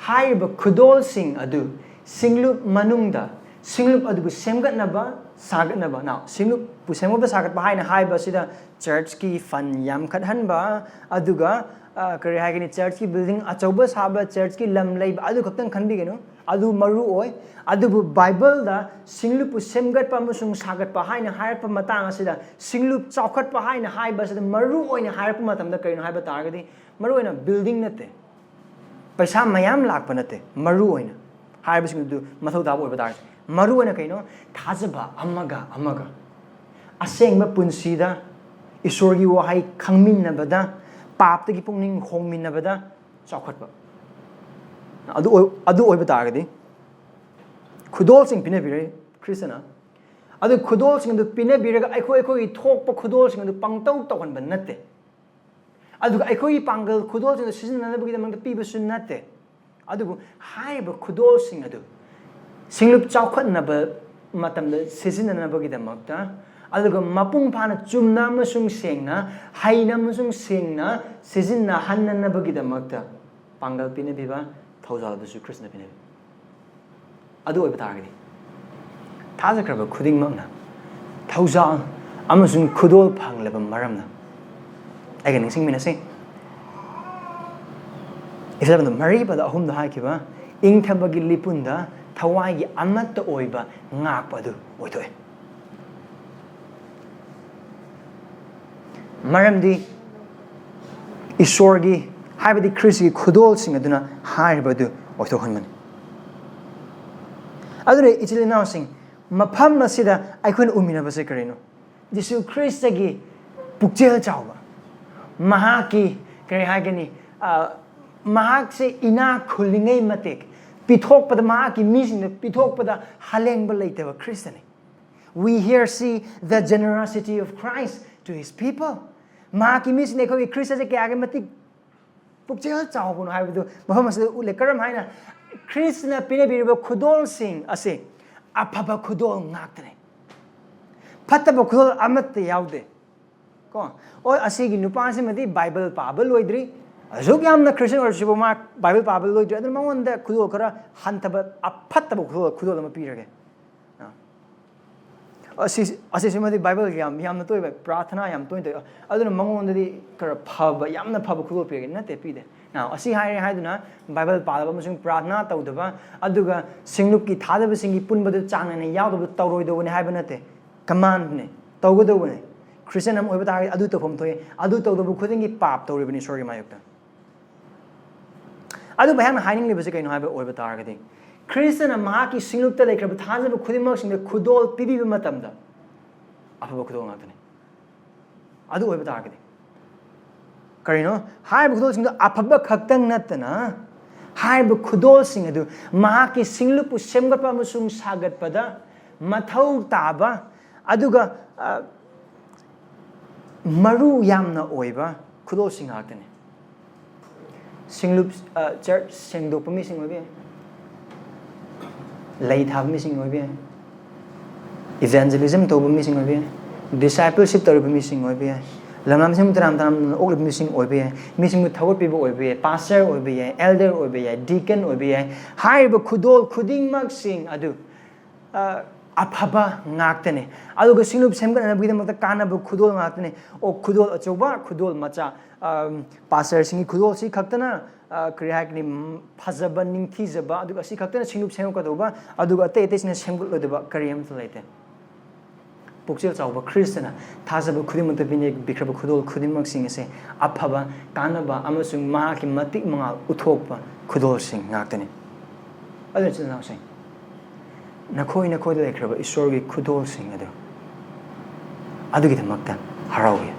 haiba khudolsing adu singlup manungda singlup adu semgatnaba sagatnaba now singlup pu semgatba sagatba haina haiba sida church ki fun yam khathanba aduga kari haigani church ki building achauba saba church ki lam leiba adu khaptang khanbigenu adu maru oi adubu Bible da singlup semgatpa amasung sagatpa haina hairpa matang asida singlup chaukhatpa haina haiba asida maru oina hairpa matamda kaino haiba targadi maru oina building nate paisa mayam lakpa nate maru oina haiba singdu mathau dab oiba tar maru oina kaino thajaba amaga asengba punsida isorgi wahai khangminnabada ꯄꯥꯞꯇꯒꯤ ꯄꯨꯛꯅꯤꯡ ꯍꯣꯡꯃꯤꯟꯅꯕꯗ ꯆꯥꯎꯈꯠꯄ ꯑꯗꯨ ꯑꯣꯏꯕ ꯇꯥꯔꯒꯗꯤ ꯈꯨꯗꯣꯜꯁꯤꯡ ꯄꯤꯅꯕꯤꯔꯦ ꯈ꯭ꯔꯤꯁꯇꯅ ꯑꯗꯨ ꯈꯨꯗꯣꯜꯁꯤꯡ ꯑꯗꯨ ꯄꯤꯅꯕꯤꯔꯒ ꯑꯩꯈꯣꯏꯒꯤ ꯊꯣꯛꯄ ꯈꯨꯗꯣꯜꯁꯤꯡ ꯑꯗꯨ ꯄꯪꯇꯧ ꯇꯧꯍꯟꯕ ꯅꯠꯇꯦ ꯑꯗꯨꯒ ꯑꯩꯈꯣꯏꯒꯤ ꯄꯥꯡꯒꯜ ꯈꯨꯗꯣꯜꯁꯤꯡ ꯑꯗꯨ ꯁꯤꯖꯤꯟꯅꯅꯕꯒꯤꯗꯃꯛꯇ ꯄꯤꯕꯁꯨ ꯅꯠꯇꯦ ꯑꯗꯨꯕꯨ ꯍꯥꯏꯔꯤꯕ ꯈꯨꯗꯣꯜꯁꯤꯡ ꯑꯗꯨ ꯁꯤꯡꯂꯨꯞ ꯆꯥꯎꯈꯠꯅꯕ ꯃꯇꯝꯗ ꯁꯤꯖꯤꯟꯅꯅꯕꯒꯤꯗꯃꯛꯇ ꯑꯗꯨꯒ ꯃꯄꯨꯡ ꯐꯥꯅ ꯆꯨꯝꯅ ꯑꯃꯁꯨꯡ ꯁꯦꯡꯅ ꯍꯩꯅ ꯑꯃꯁꯨꯡ ꯁꯦꯡꯅ ꯁꯤꯖꯤꯟꯅꯍꯟꯅꯕꯒꯤꯗꯃꯛꯇ ꯄꯥꯡꯒꯜ ꯄꯤꯅꯕꯤꯕ ꯊꯧꯖꯥꯜꯗꯨꯁꯨ ꯈ꯭ꯔꯤꯁꯇꯅ ꯄꯤꯅꯕꯤ ꯑꯗꯨ ꯑꯣꯏꯕ ꯇꯥꯔꯒꯗꯤ ꯊꯥꯖꯈ꯭ꯔꯕ ꯈꯨꯗꯤꯡꯃꯛꯅ ꯊꯧꯖꯥꯜ ꯑꯃꯁꯨꯡ ꯈꯨꯗꯣꯜ ꯐꯪꯂꯕ ꯃꯔꯝꯅ ꯑꯩꯒ ꯅꯤꯡꯁꯤꯡꯃꯤꯟꯅꯁꯤ ꯏꯁꯩꯕꯗ 3:3 ꯍꯥꯏꯈꯤꯕ ꯏꯪꯊꯕꯒꯤ ꯂꯤꯄꯨꯟꯗ ꯊꯋꯥꯏꯒꯤ ꯑꯃꯠꯇ ꯑꯣꯏꯕ ꯉꯥꯛꯄ ꯑꯗꯨ ꯑꯣꯏꯊꯣꯛꯑꯦ ꯃꯔꯝꯗꯤ ꯏꯁꯣꯔꯒꯤ ꯍꯥꯏꯕꯗꯤ ꯈ꯭ꯔꯤꯁꯇꯒꯤ ꯈꯨꯗꯣꯜꯁꯤꯡ ꯑꯗꯨꯅ ꯍꯥꯏꯔꯤꯕ ꯑꯗꯨ ꯑꯣꯏꯊꯣꯛꯍꯟꯕꯅꯤ ꯑꯗꯨꯅ ꯏꯆꯤꯜ ꯏꯅꯥꯎꯁꯤꯡ ꯃꯐꯝ ꯑꯁꯤꯗ ꯑꯩꯈꯣꯏꯅ ꯎꯃꯤꯟꯅꯕꯁꯦ ꯀꯔꯤꯅꯣ ꯖꯤꯁꯨ ꯈ꯭ꯔꯤꯁꯇꯒꯤ ꯄꯨꯛꯆꯦꯜ ꯆꯥꯎꯕ ꯃꯍꯥꯛꯀꯤ ꯀꯔꯤ ꯍꯥꯏꯒꯅꯤ ꯃꯍꯥꯛꯁꯦ ꯏꯅꯥꯛ ꯈꯨꯜꯂꯤꯉꯩ ꯃꯇꯤꯛ ꯄꯤꯊꯣꯛꯄꯗ ꯃꯍꯥꯛꯀꯤ ꯃꯤꯁꯤꯡꯗ ꯄꯤꯊꯣꯛꯄꯗ ꯍꯥꯂꯦꯡꯕ ꯂꯩꯇꯕ ꯈ꯭ꯔꯤꯁꯇꯅꯤ we here see the generosity of Christ to his people ꯃꯍꯥꯛꯀꯤ ꯃꯤꯁꯤꯡꯅ ꯑꯩꯈꯣꯏꯒꯤ ꯈ꯭ꯔꯤꯁꯇꯁꯦ ꯀꯌꯥꯒꯤ ꯃꯇꯤꯛ ꯄꯨꯛꯆꯦꯜ ꯆꯥꯎꯕꯅꯣ ꯍꯥꯏꯕꯗꯨ ꯃꯐꯝ ꯑꯁꯤꯗ ꯎꯠꯂꯦ ꯀꯔꯝ ꯍꯥꯏꯅ ꯈ꯭ꯔꯤꯁꯇꯅ ꯄꯤꯅꯕꯤꯔꯤꯕ ꯈꯨꯗꯣꯜꯁꯤꯡ ꯑꯁꯤ ꯑꯐꯕ ꯈꯨꯗꯣꯜ ꯉꯥꯛꯇꯅꯤ ꯐꯠꯇꯕ ꯈꯨꯗꯣꯜ ꯑꯃꯠꯇ ꯌꯥꯎꯗꯦ ꯀꯣ ꯍꯣꯏ ꯑꯁꯤꯒꯤ ꯅꯨꯄꯥꯁꯤꯃꯗꯤ ꯕꯥꯏꯕꯜ ꯄꯥꯕ ꯂꯣꯏꯗ꯭ꯔꯤ ꯑꯁꯨꯛ ꯌꯥꯝꯅ ꯈ꯭ꯔꯤꯁꯇꯟ ꯑꯣꯏꯔꯁꯨ ꯃꯥ ꯕꯥꯏꯕꯜ ꯄꯥꯕ ꯂꯣꯏꯗ꯭ꯔꯤ ꯑꯗꯨꯅ ꯃꯉꯣꯟꯗ ꯈꯨꯗꯣꯜ ꯈꯔ ꯍꯟꯊꯕ ꯑꯐꯠꯇꯕ ꯈꯨꯗꯣꯜ ꯑꯃ ꯄꯤꯔꯒꯦ ꯑꯁꯤꯁꯤꯃꯗꯤ ꯕꯥꯏꯕꯜꯒꯤ ꯌꯥꯝꯅ ꯇꯣꯏꯕ ꯄ꯭ꯔꯥꯊꯅꯥ ꯌꯥꯝ ꯇꯣꯏꯅ ꯇꯧꯏ ꯑꯗꯨꯅ ꯃꯉꯣꯟꯗꯗꯤ ꯈꯔ ꯐꯕ ꯌꯥꯝꯅ ꯐꯕ ꯈꯨꯗꯣꯜ ꯄꯤꯔꯒꯦ ꯅꯠꯇꯦ ꯄꯤꯗꯦ ꯑꯁꯤ ꯍꯥꯏꯔꯦ ꯍꯥꯏꯗꯨꯅ ꯕꯥꯏꯕꯜ ꯄꯥꯗꯕ ꯑꯃꯁꯨꯡ ꯄ꯭ꯔꯥꯊꯅꯥ ꯇꯧꯗꯕ ꯑꯗꯨꯒ ꯁꯤꯡꯂꯨꯞꯀꯤ ꯊꯥꯗꯕꯁꯤꯡꯒꯤ ꯄꯨꯟꯕꯗꯨ ꯆꯥꯡ ꯅꯥꯏꯅ ꯌꯥꯎꯗꯕ ꯇꯧꯔꯣꯏꯗꯧꯕꯅꯤ ꯍꯥꯏꯕ ꯅꯠꯇꯦ ꯀꯃꯥꯟꯗꯅꯤ ꯇꯧꯒꯗꯧꯕꯅꯤ ꯈ꯭ꯔꯤꯁꯇꯟ ꯑꯃ ꯑꯣꯏꯕ ꯇꯥꯔꯒꯗꯤ ꯑꯗꯨ ꯇꯧꯐꯝ ꯊꯣꯛꯏ ꯑꯗꯨ ꯇꯧꯗꯕ ꯈꯨꯗꯤꯡꯒꯤ ꯄꯥꯞ ꯇꯧꯔꯤꯕꯅꯤ ꯏꯁꯣꯔꯒꯤ ꯃꯥꯌꯣꯛꯇ ꯑꯗꯨꯕꯨ ꯑꯩꯍꯥꯛꯅ ꯍꯥꯏꯅꯤꯡꯂꯤꯕꯁꯤ ꯀꯩꯅꯣ ꯍꯥꯏꯕ ꯑꯣꯏꯕ ꯇꯥꯔꯒꯗꯤ ꯈ꯭ꯔꯤꯁꯇꯅ ꯃꯍꯥꯛꯀꯤ ꯁꯤꯡꯂꯨꯞꯇ ꯂꯩꯈ꯭ꯔꯕ ꯊꯥꯖꯕ ꯈꯨꯗꯤꯡꯃꯛꯁꯤꯡꯗ ꯈꯨꯗꯣꯜ ꯄꯤꯕꯤꯕ ꯃꯇꯝꯗ ꯑꯐꯕ ꯈꯨꯗꯣꯜ ꯉꯥꯛꯇꯅꯤ ꯑꯗꯨ ꯑꯣꯏꯕ ꯇꯥꯔꯒꯗꯤ ꯀꯔꯤꯅꯣ ꯍꯥꯏꯔꯤꯕ ꯈꯨꯗꯣꯜꯁꯤꯡꯗꯣ ꯑꯐꯕ ꯈꯛꯇꯪ ꯅꯠꯇꯅ ꯍꯥꯏꯔꯤꯕ ꯈꯨꯗꯣꯜꯁꯤꯡ ꯑꯗꯨ ꯃꯍꯥꯛꯀꯤ ꯁꯤꯡꯂꯨꯞꯄꯨ ꯁꯦꯝꯒꯠꯄ ꯑꯃꯁꯨꯡ ꯁꯥꯒꯠꯄꯗ ꯃꯊꯧ ꯇꯥꯕ ꯑꯗꯨꯒ ꯃꯔꯨ ꯌꯥꯝꯅ ꯑꯣꯏꯕ ꯈꯨꯗꯣꯜꯁꯤꯡ ꯉꯥꯛꯇꯅꯤ ꯁꯤꯡꯂꯨꯞ ꯆꯔꯆ ꯁꯦꯡꯗꯣꯛꯄ ꯃꯤꯁꯤꯡ ꯑꯣꯏꯕ ꯌꯥꯏ ꯂꯩ ꯊꯥꯕ ꯃꯤꯁꯤꯡ ꯑꯣꯏꯕ ꯌꯥꯏ ꯏꯚꯦꯟꯖꯦꯂꯤꯖꯝ ꯇꯧꯕ ꯃꯤꯁꯤꯡ ꯑꯣꯏꯕ ꯌꯥꯏ ꯗꯤꯁꯥꯏꯄꯜꯁꯤꯞ ꯇꯧꯔꯤꯕ ꯃꯤꯁꯤꯡ ꯑꯣꯏꯕ ꯌꯥꯏ ꯂꯝꯉꯥꯝꯁꯤꯡꯕꯨ ꯇꯔꯥꯝ ꯇꯔꯥꯝꯅ ꯑꯣꯛꯂꯤꯕ ꯃꯤꯁꯤꯡ ꯑꯣꯏꯕ ꯌꯥꯏ ꯃꯤꯁꯤꯡꯕꯨ ꯊꯧꯒꯠꯄꯤꯕ ꯑꯣꯏꯕ ꯌꯥꯏ ꯄꯥꯁꯇꯔ ꯑꯣꯏꯕ ꯌꯥꯏ ꯑꯦꯜꯗꯔ ꯑꯣꯏꯕ ꯌꯥꯏ ꯗꯤꯀꯟ ꯑꯣꯏꯕ ꯌꯥꯏ ꯍꯥꯏꯔꯤꯕ ꯈꯨꯗꯣꯜ ꯈꯨꯗꯤꯡꯃꯛꯁꯤꯡ ꯑꯗꯨ ꯑꯐꯕ ꯉꯥꯛꯇꯅꯤ ꯑꯗꯨꯒ ꯁꯤꯡꯂꯨꯞ ꯁꯦꯝꯒꯠꯅꯕꯒꯤꯗꯃꯛꯇ ꯀꯥꯟꯅꯕ ꯈꯨꯗꯣꯜ ꯉꯥꯛꯇꯅꯤ ꯈꯨꯗꯣꯜ ꯑꯆꯧꯕ ꯈꯨꯗꯣꯜ ꯃꯆꯥ ꯄꯥꯁꯇꯔꯁꯤꯡꯒꯤ ꯈꯨꯗꯣꯜꯁꯤ ꯈꯛꯇꯅ ꯀꯔꯤ ꯍꯥꯏꯒꯅꯤ ꯐꯖꯕ ꯅꯤꯡꯊꯤꯖꯕ ꯑꯗꯨꯒ ꯑꯁꯤ ꯈꯛꯇꯅ ꯁꯤꯡꯂꯨꯞ ꯁꯦꯝꯒꯠꯀꯗꯧꯕ ꯑꯗꯨꯒ ꯑꯇꯩ ꯑꯇꯩꯁꯤꯅ ꯁꯦꯝꯒꯠꯂꯣꯏꯗꯕ ꯀꯔꯤ ꯑꯃꯠꯇ ꯂꯩꯇꯦ ꯄꯨꯛꯆꯦꯜ ꯆꯥꯎꯕ ꯈ꯭ꯔꯤꯁꯇꯅ ꯊꯥꯖꯕ ꯈꯨꯗꯤꯡꯃꯛꯇ ꯄꯤꯈ꯭ꯔꯕ ꯈꯨꯗꯣꯜ ꯈꯨꯗꯤꯡꯃꯛꯁꯤꯡ ꯑꯁꯤ ꯑꯐꯕ ꯀꯥꯟꯅꯕ ꯑꯃꯁꯨꯡ ꯃꯍꯥꯛꯀꯤ ꯃꯇꯤꯛ ꯃꯉꯥꯜ ꯎꯠꯊꯣꯛꯄ ꯈꯨꯗꯣꯜꯁꯤꯡ ꯉꯥꯛꯇꯅꯤ ꯑꯗꯨꯅ ꯏꯆꯤꯜ-ꯏꯅꯥꯎꯁꯤꯡ ꯅꯈꯣꯏꯗ ꯂꯩꯈ꯭ꯔꯕ ꯏꯁꯣꯔꯒꯤ ꯈꯨꯗꯣꯜꯁꯤꯡ ꯑꯗꯨ ꯑꯗꯨꯒꯤꯗꯃꯛꯇ ꯍꯔꯥꯎꯏ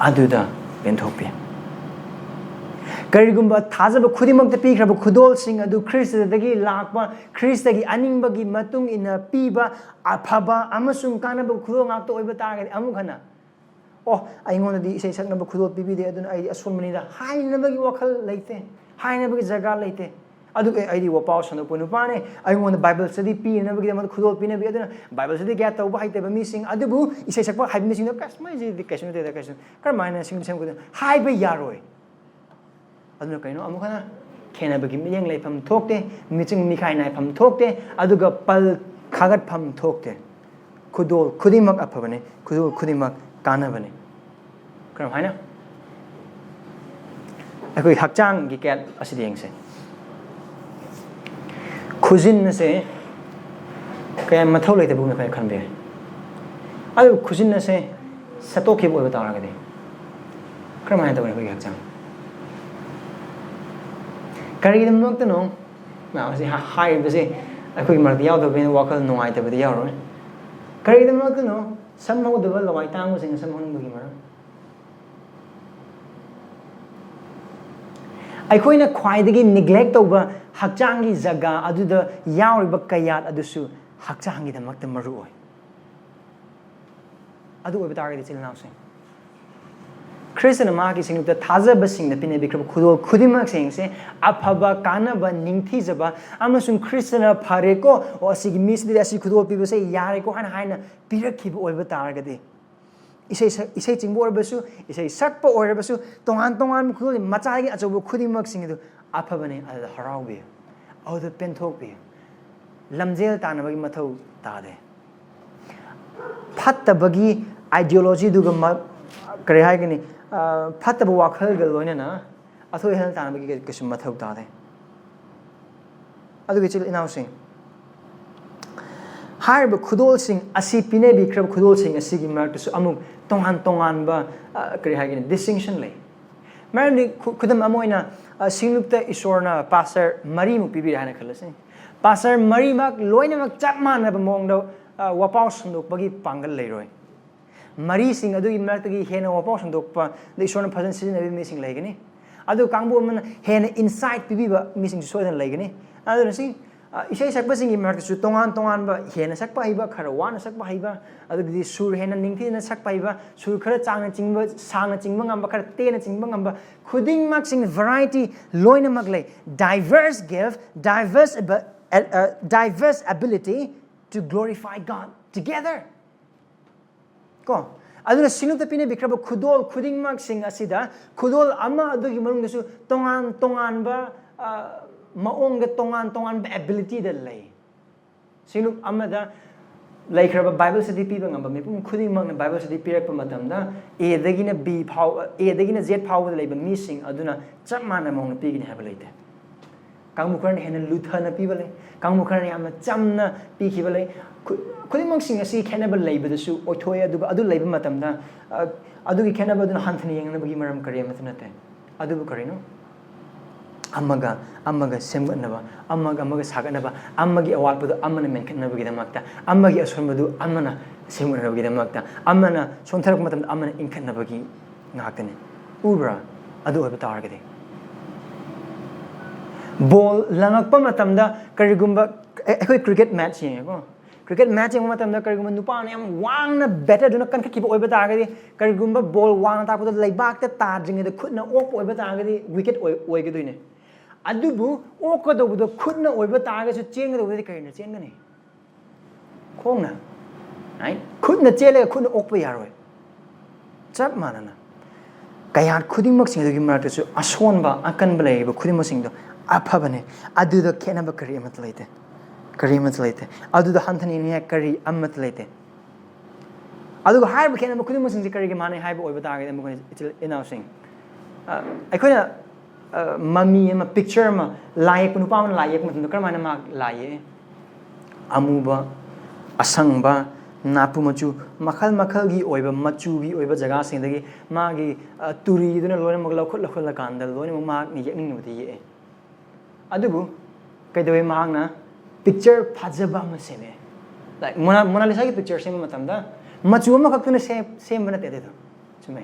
ꯑꯗꯨꯗ ꯄꯦꯟꯊꯣꯛꯄꯤ ꯀꯔꯤꯒꯨꯝꯕ ꯊꯥꯖꯕ ꯈꯨꯗꯤꯡꯃꯛꯇ ꯄꯤꯈ꯭ꯔꯕ ꯈꯨꯗꯣꯜꯁꯤꯡ ꯑꯗꯨ ꯈ꯭ꯔꯤꯁꯇꯗꯒꯤ ꯂꯥꯛꯄ ꯈ꯭ꯔꯤꯁꯇꯒꯤ ꯑꯅꯤꯡꯕꯒꯤ ꯃꯇꯨꯡ ꯏꯟꯅ ꯄꯤꯕ ꯑꯐꯕ ꯑꯃꯁꯨꯡ ꯀꯥꯟꯅꯕ ꯈꯨꯗꯣꯜ ꯉꯥꯛꯇ ꯑꯣꯏꯕ ꯇꯥꯔꯒꯗꯤ ꯑꯃꯨꯛ ꯍꯟꯅ ꯑꯩꯉꯣꯟꯗꯗꯤ ꯏꯁꯩ ꯁꯛꯅꯕ ꯈꯨꯗꯣꯜ ꯄꯤꯕꯤꯗꯦ ꯑꯗꯨꯅ ꯑꯩꯗꯤ ꯑꯁꯣꯟꯕꯅꯤꯗ ꯍꯥꯏꯅꯕꯒꯤ ꯋꯥꯈꯜ ꯂꯩꯇꯦ ꯍꯥꯏꯅꯕꯒꯤ ꯖꯒꯥ ꯂꯩꯇꯦ ꯑꯗꯨꯒ ꯑꯩꯗꯤ ꯋꯥꯄꯥꯎ ꯁꯟꯗꯣꯛꯄ ꯅꯨꯄꯥꯅꯦ ꯑꯩꯉꯣꯟꯗ ꯕꯥꯏꯕꯜ ꯁ꯭ꯇꯗꯤ ꯄꯤꯅꯕꯒꯤꯗꯃꯛꯇ ꯈꯨꯗꯣꯜ ꯄꯤꯅꯕꯤ ꯑꯗꯨꯅ ꯕꯥꯏꯕꯜ ꯁ꯭ꯇꯗꯤ ꯀꯌꯥ ꯇꯧꯕ ꯍꯩꯇꯕ ꯃꯤꯁꯤꯡ ꯑꯗꯨꯕꯨ ꯏꯁꯩ ꯁꯛꯄ ꯍꯩꯕ ꯃꯤꯁꯤꯡꯗꯣ ꯃꯣꯏꯁꯤꯗꯤ ꯀꯩꯁꯨ ꯅꯠꯇꯦꯗ ꯀꯩꯁꯨ ꯀꯔꯝꯍꯥꯏꯅ ꯁꯦꯝꯒꯠꯀꯗꯣꯏꯅꯣ ꯍꯥꯏꯕ ꯌꯥꯔꯣꯏ ꯑꯗꯨꯅ ꯀꯩꯅꯣ ꯑꯃꯨꯛ ꯍꯟꯅ ꯈꯦꯅꯕꯒꯤ ꯃꯤꯠꯌꯦꯡ ꯂꯩꯐꯝ ꯊꯣꯛꯇꯦ ꯃꯤꯆꯪ ꯃꯤꯈꯥꯏ ꯅꯥꯏꯐꯝ ꯊꯣꯛꯇꯦ ꯑꯗꯨꯒ ꯄꯜ ꯈꯥꯒꯠꯐꯝ ꯊꯣꯛꯇꯦ ꯈꯨꯗꯣꯜ ꯈꯨꯗꯤꯡꯃꯛ ꯑꯐꯕꯅꯤ ꯈꯨꯗꯣꯜ ꯈꯨꯗꯤꯡꯃꯛ ꯀꯥꯟꯅꯕꯅꯤ ꯀꯔꯝꯍꯥꯏꯅ ꯑꯩꯈꯣꯏ ꯍꯛꯆꯥꯡꯒꯤ ꯀꯌꯥꯠ ꯑꯁꯤꯗ ꯌꯦꯡꯁꯦ ꯈꯨꯖꯤꯟ ꯑꯁꯦ ꯀꯌꯥ ꯃꯊꯧ ꯂꯩꯇꯕꯒꯨꯝꯅ ꯑꯩꯈꯣꯏꯅ ꯈꯟꯕ ꯌꯥꯏ ꯑꯗꯨꯕꯨ ꯈꯨꯖꯤꯟ ꯑꯁꯦ ꯁꯠꯇꯣꯛꯈꯤꯕ ꯑꯣꯏꯕ ꯇꯥꯔꯒꯗꯤ ꯀꯔꯝꯍꯥꯏꯅ ꯇꯧꯒꯅꯤ ꯑꯩꯈꯣꯏꯒꯤ ꯍꯛꯆꯥꯡ ꯀꯔꯤꯒꯤꯗꯃꯛꯇꯅꯣ ꯃꯁꯤ ꯍꯥꯏꯔꯤꯕꯁꯦ ꯑꯩꯈꯣꯏꯒꯤ ꯃꯔꯛꯇ ꯌꯥꯎꯗꯕꯅꯤꯅ ꯋꯥꯈꯜ ꯅꯨꯡꯉꯥꯏꯇꯕꯗꯤ ꯌꯥꯎꯔꯣꯏ ꯀꯔꯤꯒꯤꯗꯃꯛꯇꯅꯣ ꯁꯝ ꯍꯧꯗꯕ ꯂꯋꯥꯏ ꯇꯥꯡꯕꯁꯤꯡꯅ ꯁꯝ ꯍꯧꯅꯤꯡꯕꯒꯤ ꯃꯔꯝ ꯀꯔꯤꯒꯤꯗꯃꯛꯇꯅꯣ ꯁꯝ ꯍꯧꯗꯕ ꯂꯋꯥꯏ ꯇꯥꯡꯕꯁꯤꯡꯅ ꯁꯝ ꯍꯧꯅꯤꯡꯕꯒꯤ ꯃꯔꯝ ꯀꯔꯤꯒꯤꯗꯃꯛꯇꯅꯣ ꯑꯩꯈꯣꯏꯅ ꯈ꯭ꯋꯥꯏꯗꯒꯤ neglect ꯇꯧꯕ ꯍꯛꯆꯥꯡꯒꯤ ꯖꯒꯥ ꯑꯗꯨꯗ ꯌꯥꯎꯔꯤꯕ ꯀꯌꯥꯠ ꯑꯗꯨꯁꯨ ꯍꯛꯆꯥꯡꯒꯤꯗꯃꯛꯇ ꯃꯔꯨ ꯑꯣꯏ ꯑꯗꯨ ꯑꯣꯏꯕ ꯇꯥꯔꯒꯗꯤ ꯏꯆꯤꯜ ꯏꯅꯥꯎꯁꯤꯡ ꯈ꯭ꯔꯤꯁꯇꯅ ꯃꯍꯥꯛꯀꯤ ꯁꯤꯡꯂꯨꯞꯇ ꯊꯥꯖꯕꯁꯤꯡꯅ ꯄꯤꯅꯕꯤꯈ꯭ꯔꯕ ꯈꯨꯗꯣꯜ ꯈꯨꯗꯤꯡꯃꯛꯁꯤꯡꯁꯦ ꯑꯐꯕ ꯀꯥꯟꯅꯕ ꯅꯤꯡꯊꯤꯖꯕ ꯑꯃꯁꯨꯡ ꯈ꯭ꯔꯤꯁꯇꯅ ꯐꯔꯦꯀꯣ ꯑꯁꯤꯒꯤ ꯃꯤꯁꯤꯗꯤ ꯑꯁꯤ ꯈꯨꯗꯣꯜ ꯄꯤꯕꯁꯦ ꯌꯥꯔꯦꯀꯣ ꯍꯥꯏꯅ ꯄꯤꯔꯛꯈꯤꯕ ꯑꯣꯏꯕ ꯇꯥꯔꯒꯗꯤ ꯏꯁꯩ ꯆꯤꯡꯕ ꯑꯣꯏꯔꯕꯁꯨ ꯏꯁꯩ ꯁꯛꯄ ꯑꯣꯏꯔꯕꯁꯨ ꯇꯣꯉꯥꯟ ꯇꯣꯉꯥꯟꯕ ꯈꯨꯗꯣꯜ ꯃꯆꯥꯒꯤ ꯑꯆꯧꯕ ꯈꯨꯗꯤꯡꯃꯛꯁꯤꯡ ꯑꯗꯨ ꯑꯐꯕꯅꯤ ꯑꯗꯨꯗ ꯍꯔꯥꯎꯕꯤꯌꯨ ꯑꯗꯨꯗ ꯄꯦꯟꯊꯣꯛꯄꯤꯌꯨ ꯂꯝꯖꯦꯜ ꯇꯥꯟꯅꯕꯒꯤ ꯃꯊꯧ ꯇꯥꯗꯦ ꯐꯠꯇꯕꯒꯤ ꯑꯥꯏꯗꯤꯌꯣꯂꯣꯖꯤꯗꯨꯒ ꯀꯔꯤ ꯍꯥꯏꯒꯅꯤ ꯐꯠꯇꯕ ꯋꯥꯈꯜꯒ ꯂꯣꯏꯅꯅ ꯑꯊꯣꯏ ꯑꯍꯦꯟ ꯇꯥꯟꯅꯕꯒꯤ ꯀꯩꯁꯨ ꯃꯊꯧ ꯇꯥꯗꯦ ꯑꯗꯨꯒ ꯏꯆꯤꯜ ꯏꯅꯥꯎꯁꯤꯡ ꯍꯥꯏꯔꯤꯕ ꯈꯨꯗꯣꯜꯁꯤꯡ ꯑꯁꯤ ꯄꯤꯅꯕꯤꯈ꯭ꯔꯕ ꯈꯨꯗꯣꯜꯁꯤꯡ ꯑꯁꯤꯒꯤ ꯃꯔꯛꯇꯁꯨ ꯑꯃꯨꯛ ꯇꯣꯉꯥꯟ ꯇꯣꯉꯥꯟꯕ ꯀꯔꯤ ꯍꯥꯏꯒꯅꯤ ꯗꯤꯁꯇꯤꯡꯁꯟ ꯂꯩ ꯃꯔꯝꯗꯤ ꯈꯨꯗꯝ ꯑꯃ ꯑꯣꯏꯅ ꯁꯤꯡꯂꯨꯞꯇ ꯏꯁꯣꯔꯅ ꯄꯥꯁꯇꯔ 3ꯃꯨꯛ ꯄꯤꯕꯤꯔꯦ ꯍꯥꯏꯅ ꯈꯜꯂꯁꯤ ꯄꯥꯁꯇꯔ 3ꯃꯛ ꯂꯣꯏꯅꯃꯛ ꯆꯞ ꯃꯥꯟꯅꯕ ꯃꯑꯣꯡꯗ ꯋꯥꯄꯥꯎ ꯁꯟꯗꯣꯛꯄꯒꯤ ꯄꯥꯡꯒꯜ ꯂꯩꯔꯣꯏ 3ꯁꯤꯡ ꯑꯗꯨꯒꯤ ꯃꯔꯛꯇꯒꯤ ꯍꯦꯟꯅ ꯋꯥꯄꯥꯎ ꯁꯟꯗꯣꯛꯄ ꯏꯁꯣꯔꯅ ꯐꯖꯅ ꯁꯤꯖꯤꯟꯅꯕ ꯃꯤꯁꯤꯡ ꯂꯩꯒꯅꯤ ꯑꯗꯨ ꯀꯥꯡꯕꯨ ꯑꯃꯅ ꯍꯦꯟꯅ ꯏꯟꯁꯥꯏꯠ ꯄꯤꯕꯤꯕ ꯃꯤꯁꯤꯡꯁꯨ ꯁꯣꯏꯗꯅ ꯂꯩꯒꯅꯤ ꯑꯗꯨꯅ ꯁꯤ ꯏꯁꯩ ꯁꯛꯄꯁꯤꯡꯒꯤ ꯃꯔꯛꯇꯁꯨ ꯇꯣꯉꯥꯟ ꯇꯣꯉꯥꯟꯕ ꯍꯦꯟꯅ ꯁꯛꯄ ꯍꯩꯕ ꯈꯔ ꯋꯥꯅ ꯁꯛꯄ ꯍꯩꯕ ꯑꯗꯨꯒꯤꯗꯤ ꯁꯨꯔ ꯍꯦꯟꯅ ꯅꯤꯡꯊꯤꯅ ꯁꯛꯄ ꯍꯩꯕ ꯁꯨꯔ ꯈꯔ ꯁꯥꯡꯅ ꯆꯤꯡꯕ ꯉꯝꯕ ꯈꯔ ꯇꯦꯟꯅ ꯆꯤꯡꯕ ꯉꯝꯕ ꯈꯨꯗꯤꯡꯃꯛꯁꯤꯡ ꯚꯦꯔꯥꯏꯇꯤ ꯂꯣꯏꯅꯃꯛ ꯂꯩ diverse gift diverse ability to glorify God together ꯀꯣ ꯑꯗꯨꯅ ꯁꯤꯡꯂꯨꯞꯇ ꯄꯤꯅꯕꯤꯈ꯭ꯔꯕ ꯈꯨꯗꯣꯜ ꯈꯨꯗꯤꯡꯃꯛꯁꯤꯡ ꯑꯁꯤꯗ ꯈꯨꯗꯣꯜ ꯑꯃ ꯑꯗꯨꯒꯤ ꯃꯅꯨꯡꯗꯁꯨ ꯇꯣꯉꯥꯟ ꯇꯣꯉꯥꯟꯕ ꯃꯑꯣꯡꯗ ꯇꯣꯉꯥꯟ ꯇꯣꯉꯥꯟꯕ ꯑꯦꯕꯤꯂꯤꯇꯤꯗ ꯂꯩ ꯁꯤꯡꯂꯨꯞ ꯑꯃꯗ ꯂꯩꯈ꯭ꯔꯕ ꯕꯥꯏꯕꯜ ꯁ꯭ꯇꯗꯤ ꯄꯤꯕ ꯉꯝꯕ ꯃꯤꯄꯨꯝ ꯈꯨꯗꯤꯡꯃꯛꯅ ꯕꯥꯏꯕꯜ ꯁ꯭ꯇꯗꯤ ꯄꯤꯔꯛꯄ ꯃꯇꯝꯗ ꯑꯦꯗꯒꯤꯅ Z ꯐꯥꯎꯕꯗ ꯂꯩꯕ ꯃꯤꯁꯤꯡ ꯑꯗꯨꯅ ꯆꯞ ꯃꯥꯟꯅꯕ ꯃꯑꯣꯡꯗ ꯄꯤꯒꯅꯤ ꯍꯥꯏꯕ ꯂꯩꯇꯦ ꯀꯥꯡꯕꯨ ꯈꯔꯅ ꯍꯦꯟꯅ ꯂꯨꯊꯅ ꯄꯤꯕ ꯂꯩ ꯀꯥꯡꯕꯨ ꯈꯔꯅ ꯌꯥꯝꯅ ꯆꯝꯅ ꯄꯤꯈꯤꯕ ꯂꯩ ꯈꯨꯗꯤꯡꯃꯛꯁꯤꯡ ꯑꯁꯤ ꯈꯦꯠꯅꯕ ꯂꯩꯕꯗꯁꯨ ꯑꯣꯏꯊꯣꯛꯑꯦ ꯑꯗꯨꯒ ꯑꯗꯨ ꯂꯩꯕ ꯃꯇꯝꯗ ꯑꯗꯨꯒꯤ ꯈꯦꯠꯅꯕ ꯑꯗꯨꯅ ꯍꯟꯊꯅ ꯌꯦꯡꯅꯕꯒꯤ ꯃꯔꯝ ꯀꯔꯤ ꯑꯃꯠꯇ ꯅꯠꯇꯦ ꯑꯗꯨꯕꯨ ꯀꯔꯤꯅꯣ ꯑꯃꯒ semgatnaba ꯑꯃꯒ sagatnaba ꯑꯃꯒꯤ ꯑꯋꯥꯠꯄꯗꯨ ꯑꯃꯅ ꯃꯦꯟꯈꯠꯅꯕꯒꯤꯗꯃꯛꯇ ꯑꯃꯒꯤ ꯑꯁꯣꯟꯕꯗꯨ ꯑꯃꯅ semgatnabagꯤꯗꯃꯛꯇ ꯑꯃꯅ ꯁꯣꯟꯊꯔꯛꯄ ꯃꯇꯝꯗ ꯑꯃꯅ ꯏꯟꯈꯠꯅꯕꯒꯤ ꯉꯥꯛꯇꯅꯤ ꯎꯕ꯭ꯔꯥ ꯑꯗꯨ ꯑꯣꯏꯕ ꯇꯥꯔꯒꯗꯤ ꯕꯣꯜ ꯂꯪꯉꯛꯄ ꯃꯇꯝꯗ ꯀꯔꯤꯒꯨꯝꯕ ꯑꯩꯈꯣꯏ ꯀ꯭ꯔꯤꯀꯦꯠ ꯃꯦꯠꯆ ꯌꯦꯡꯉꯦꯀꯣ ꯀ꯭ꯔꯤꯀꯦꯠ ꯃꯦꯠꯆ ꯌꯦꯡꯕ ꯃꯇꯝꯗ ꯀꯔꯤꯒꯨꯝꯕ ꯅꯨꯄꯥꯅ ꯌꯥꯝ ꯋꯥꯡꯅ ꯕꯦꯇꯔꯗꯨꯅ ꯀꯟꯈꯠꯈꯤꯕ ꯑꯣꯏꯕ ꯇꯥꯔꯒꯗꯤ ꯀꯔꯤꯒꯨꯝꯕ ꯕꯣꯜ ꯋꯥꯡꯅ ꯇꯥꯛꯄꯗ ꯂꯩꯕꯥꯛꯇ ꯇꯥꯗ꯭ꯔꯤꯉꯩꯗ ꯈꯨꯠꯅ ꯑꯣꯛꯄ ꯑꯣꯏꯕ ꯇꯥꯔꯒꯗꯤ ꯋꯤꯀꯦꯠ ꯑꯣꯏꯒꯗꯣꯏꯅꯦ ꯑꯗꯨꯕꯨ ꯑꯣꯛꯀꯗꯧꯕꯗꯣ ꯈꯨꯠꯅ ꯑꯣꯏꯕ ꯇꯥꯔꯒꯁꯨ ꯆꯦꯟꯒꯗꯧꯕꯗꯤ ꯀꯔꯤꯅ ꯆꯦꯟꯒꯅꯤ ꯈꯣꯡꯅ ꯈꯨꯠꯅ ꯆꯦꯜꯂꯒ ꯈꯨꯠꯅ ꯑꯣꯛꯄ ꯌꯥꯔꯣꯏ ꯆꯞ ꯃꯥꯟꯅꯅ ꯀꯌꯥꯠ ꯈꯨꯗꯤꯡꯃꯛꯁꯤꯡ ꯑꯗꯨꯒꯤ ꯃꯔꯛꯇꯁꯨ ꯑꯁꯣꯟꯕ ꯑꯀꯟꯕ ꯂꯩꯔꯤꯕ ꯈꯨꯗꯤꯡꯃꯛꯁꯤꯡꯗꯣ ꯑꯐꯕꯅꯦ ꯑꯗꯨꯗ ꯈꯦꯠꯅꯕ ꯀꯔꯤ ꯑꯃꯠꯇ ꯂꯩꯇꯦ ꯑꯗꯨꯗ ꯍꯟꯊꯅꯤꯡꯉꯥꯏ kari ꯑꯃꯠꯇ ꯂꯩꯇꯦ ꯑꯗꯨꯒ ꯍꯥꯏꯔꯤꯕ ꯈꯦꯠꯅꯕ ꯈꯨꯗꯤꯡꯃꯛꯁꯤꯡꯁꯤ ꯀꯔꯤꯒꯤ ꯃꯥꯟꯅꯩ ꯍꯥꯏꯕ ꯑꯣꯏꯕ ꯇꯥꯔꯒꯗꯤ ꯑꯃꯨꯛ ꯏꯆꯤꯜ ꯏꯅꯥꯎꯁꯤꯡ ꯑꯩꯈꯣꯏꯅ mami ama picture ama lai yekpa nupa amana lai yekpa mathamda karamana ma lai ye amuba asangba napu machu makhal gi oiba machu gi oiba jaga singdagi magi turi duna loina mag lakhut la kanda loina ma ni yekning budi ye adubu kaidawe mahangna picture phajaba ma seme like Mona Lisa gi picture seme matamda machu ma khaktuna same bana te de chume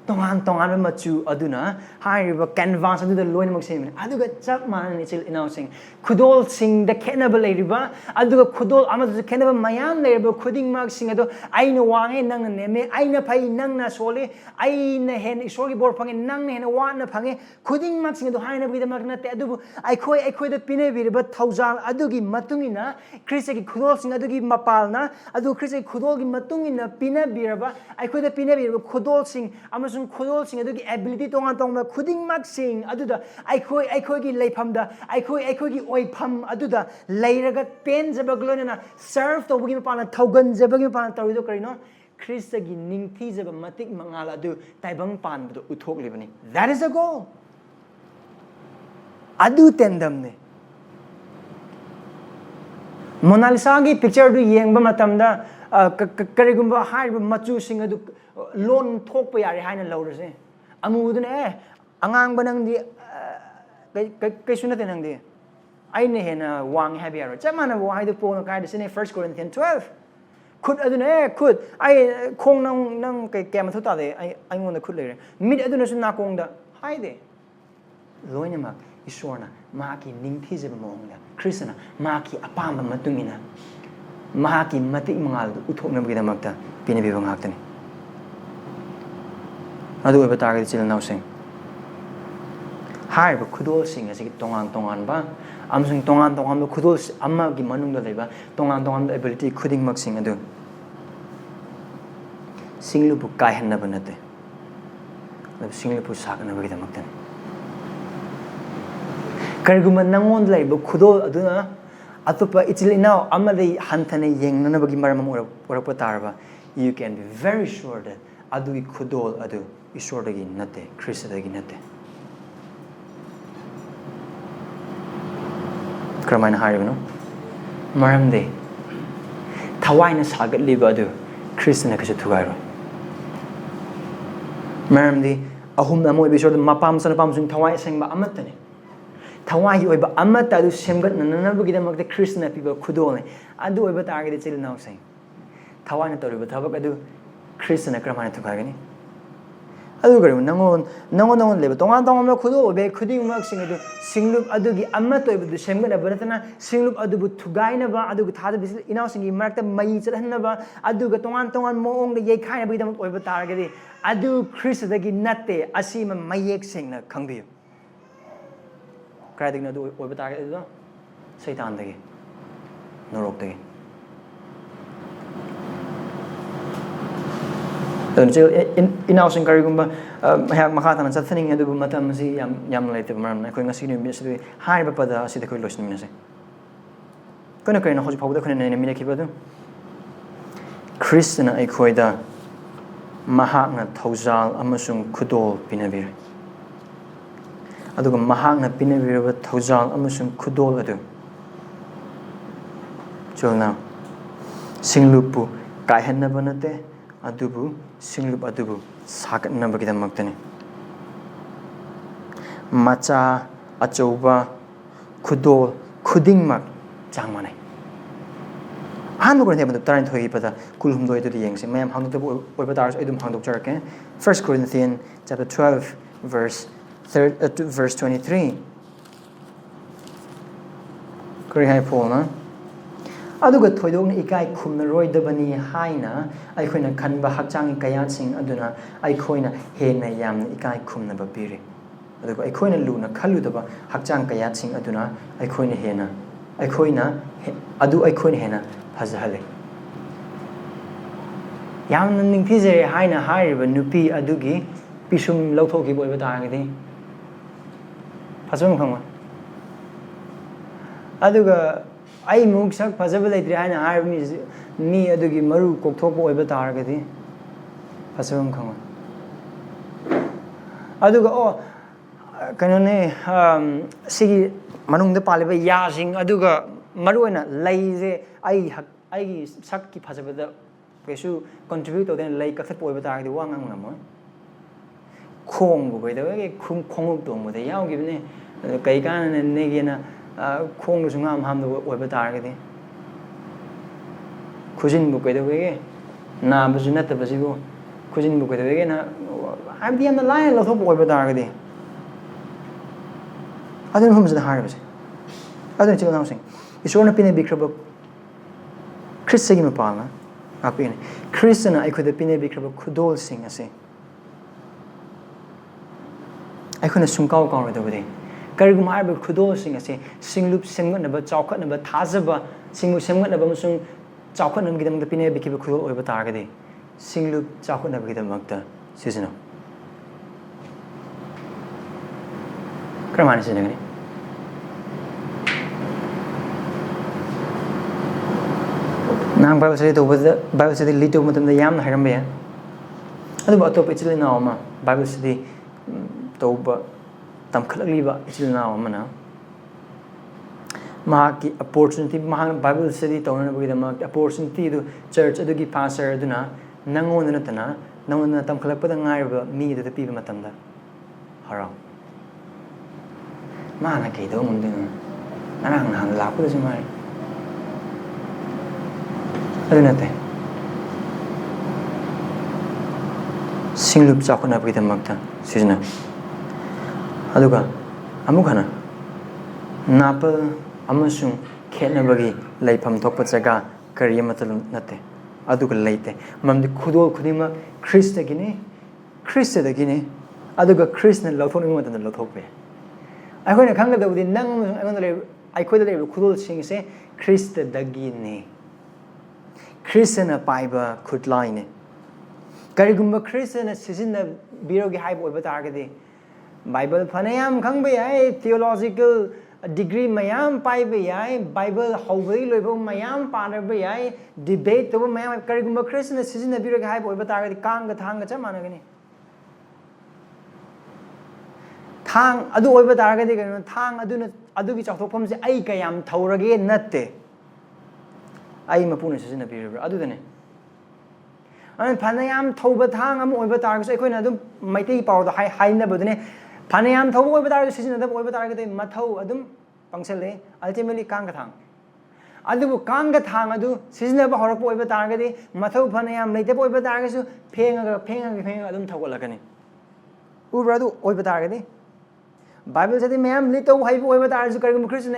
tongan machu aduna hairiba canvas aduda loinamak semene aduga chap manani ichil inausing khudol sing da khenaba leiriba aduga khudol amadu khenaba mayam leiriba khudingmak sing adu aina wange nangna neme aina phai nangna sole aina hen isorgi bor phange nangna hen wana phange khudingmak sing adu haina bidamak nate adubu aikhoi da pine biriba thoujal adugi matungina krista gi khudol sing adugi mapalna adu krista gi khudol gi matungina pina biraba aikhoi da pine biriba khudol sing khudolsing adugi ability tongan tongba khudingmak sing aduda aikhoi leifamda aikhoi gi oipham aduda leiraga pen jabagloina serve tobagi mapana thogan jabagi mapana tawrido karino Krista gi ningthi jaba matik mangal adu taibang panbado uthok libani that is a goal adu tendam ne Mona Lisa gi picture du yengba matamda karigumba haiba machu sing adu loan thokpa yare haina laurase amudune angang banangdi kaisuna tenangdi aine hena wang habi yaro chamana wa haidu pona kaida sine 1 Corinthians 12 khut adune khut ai khong nang kai kema thuta de ai ngona khut leire mit aduna su na kongda haide loinamak isorna maki ningthijaba mongla Khristana maki apamba matungina maki matik mangal uthoknabgidamakta pinabiba ngaktani adu oiba target chil nausing haiba khudolsing asi tongang ba amasung tongan ba khudol amma gi manungda leba tongan ability khuding maksing adu singlupku kaihanaba nate singlupku saknaba gidamaktan kariguma nangon leba khudol aduna atupa ichil inau amadai hantane yengnanabagi maramam orakpa tarba you can be very sure that adu khudol adu isordagi nate Khristadagi nate Kramana haribano maramde thawaina sagatliba adu Khristana kasu thugairo maramdi ahum namoi bisord mapam sanapam sung thawai sengba amatane thawai oiba amata adu semgatnanabagidamagta Khristana piba khudol adu oiba targede chil naw seng thawaina toriba thabak adu Khristana kramana thugagani adu gari nangon leba tongan ma khudol be khuding mak sing adu singlup adu gi amata oiba du semgana baratana singlup adu bu thugaina ba adu thada bisil inaw singi marakta mai chalhanna ba adu ga tongan moong de yeikhaina bidam oiba targede adu Khristadagi natte asima mayek sengna khangbiyu Krading na do oiba target ito Satan dagi norok dagi inaw sing karigumba hayak makatan sa thaning adu matam si yam laite maram na koi ngasi ni misri hai ba pada asida koi losni minase kono koi na hoji pawda kono na mina kibadu Khristana eikhoida mahakna thoujal amasung khudol pinabire aduga mahakna pinabire thoujal amasung khudol adu chulna singluppu kaihanna banate adubu singlup adubu sakatnaba gidamaktani macha chaoba khudol khudingmak changmanai handu gren hebadu tarin thoi pada kulhum doi tu yengse mayam hangdu oiba tars edum hangdok charke 1 Corinthians chapter 12 verse 23 kari hai pona aduga thoidong ikai khumna roidabani haina aikhoina khanba hakchang kayasing aduna aikhoina hena yamna ikai khumna ba pire aduga aikhoina luna khaludaba hakchang kayasing aduna aikhoina hena aikhoina hena phajhale yamna ningthije haina hairiba nupi adugi pisum lauthoki boiba taragidi phajum khangma aduga ai muk sak phajaba leitri haina harmi ni adugi maru kokthokpa oiba taragadi phajum khangma aduga o kanone sigi manungda paliba yasing aduga maruina leije ai sakki phajabada kesu contribute to den lei kakhat oiba taragadi wa ngang namoi khong bu goida ge khonguk dong mode yaugibne kai kan ne gena khong lu sungam ham do oiba taragadi khujin bu goida ge na bu junat ba jibu khujin bu goida ge na am di am la la thop oiba taragadi adun hum zada harabase adun chigo nausing isona pine bikraba Khristagi mapala apine Khristana eikhoida pine bikraba khudolsing ase aikhoina sungkau kaw redabade karigum harba khudolsing ase singlup semgatnaba chaukhatnaba thajaba singmu semgatnaba amasung chaukhatnam gidamda pine bikiba khudol oiba taragade singlup chaukhatnaba gidamakta sisino kramani sinagani nang Bible study to Bible study little matam da yam haram ya adu ba to pichli na ma Bible study to ba tam khalakli ba ichil na ma na ma ki opportunity ma Bible study to na ba ma opportunity do church adu gi pastor adu na nangon na tana nangon na tam khalak pa da ngai ba mi da pi ba matam da hara ma na ke do mun de na nang la ku da mai adunate singlup chakhuna bidam makta sijna aduga Amukana Napal amasung Ketnabagi Laipam Tokpatsaga Kariamatal Nate Aduka Late Mamdi Khudol Kudima Christa Guinea Christa the Guinea Aduga Christian Lothon than the Lotope. I went a kanga with the Nang I could have khudolsing say Christa the Guinea Khristana Bible could line Karigumba Khristana season the Birogi Hype over Targadi Bible Panayam Kangbe, theological degree Mayam Pai Bible Howay Level Mayam Panabe, debate over Mayam Karigumba Khristana season the Birogi Hype over Targadi Kanga Tanga Chamanagani Tang Adu over Targadi Tang Aduki of Homes Aikayam Taurage Nate. I am a punis in a period other than it. And Panayam Tobatang over Targus, I couldn't my tea power the high never than it. Panayam Toba over Targus is another over Target, Mato Adum, Pangsele, ultimately Kangatang. Adu Kangatang Adu, season of Horror over Target, Mato Panayam, later over Targus, paying Adum Tawalakani. Uradu over Target. Bible said, ma'am, little hype over Targus, Christian,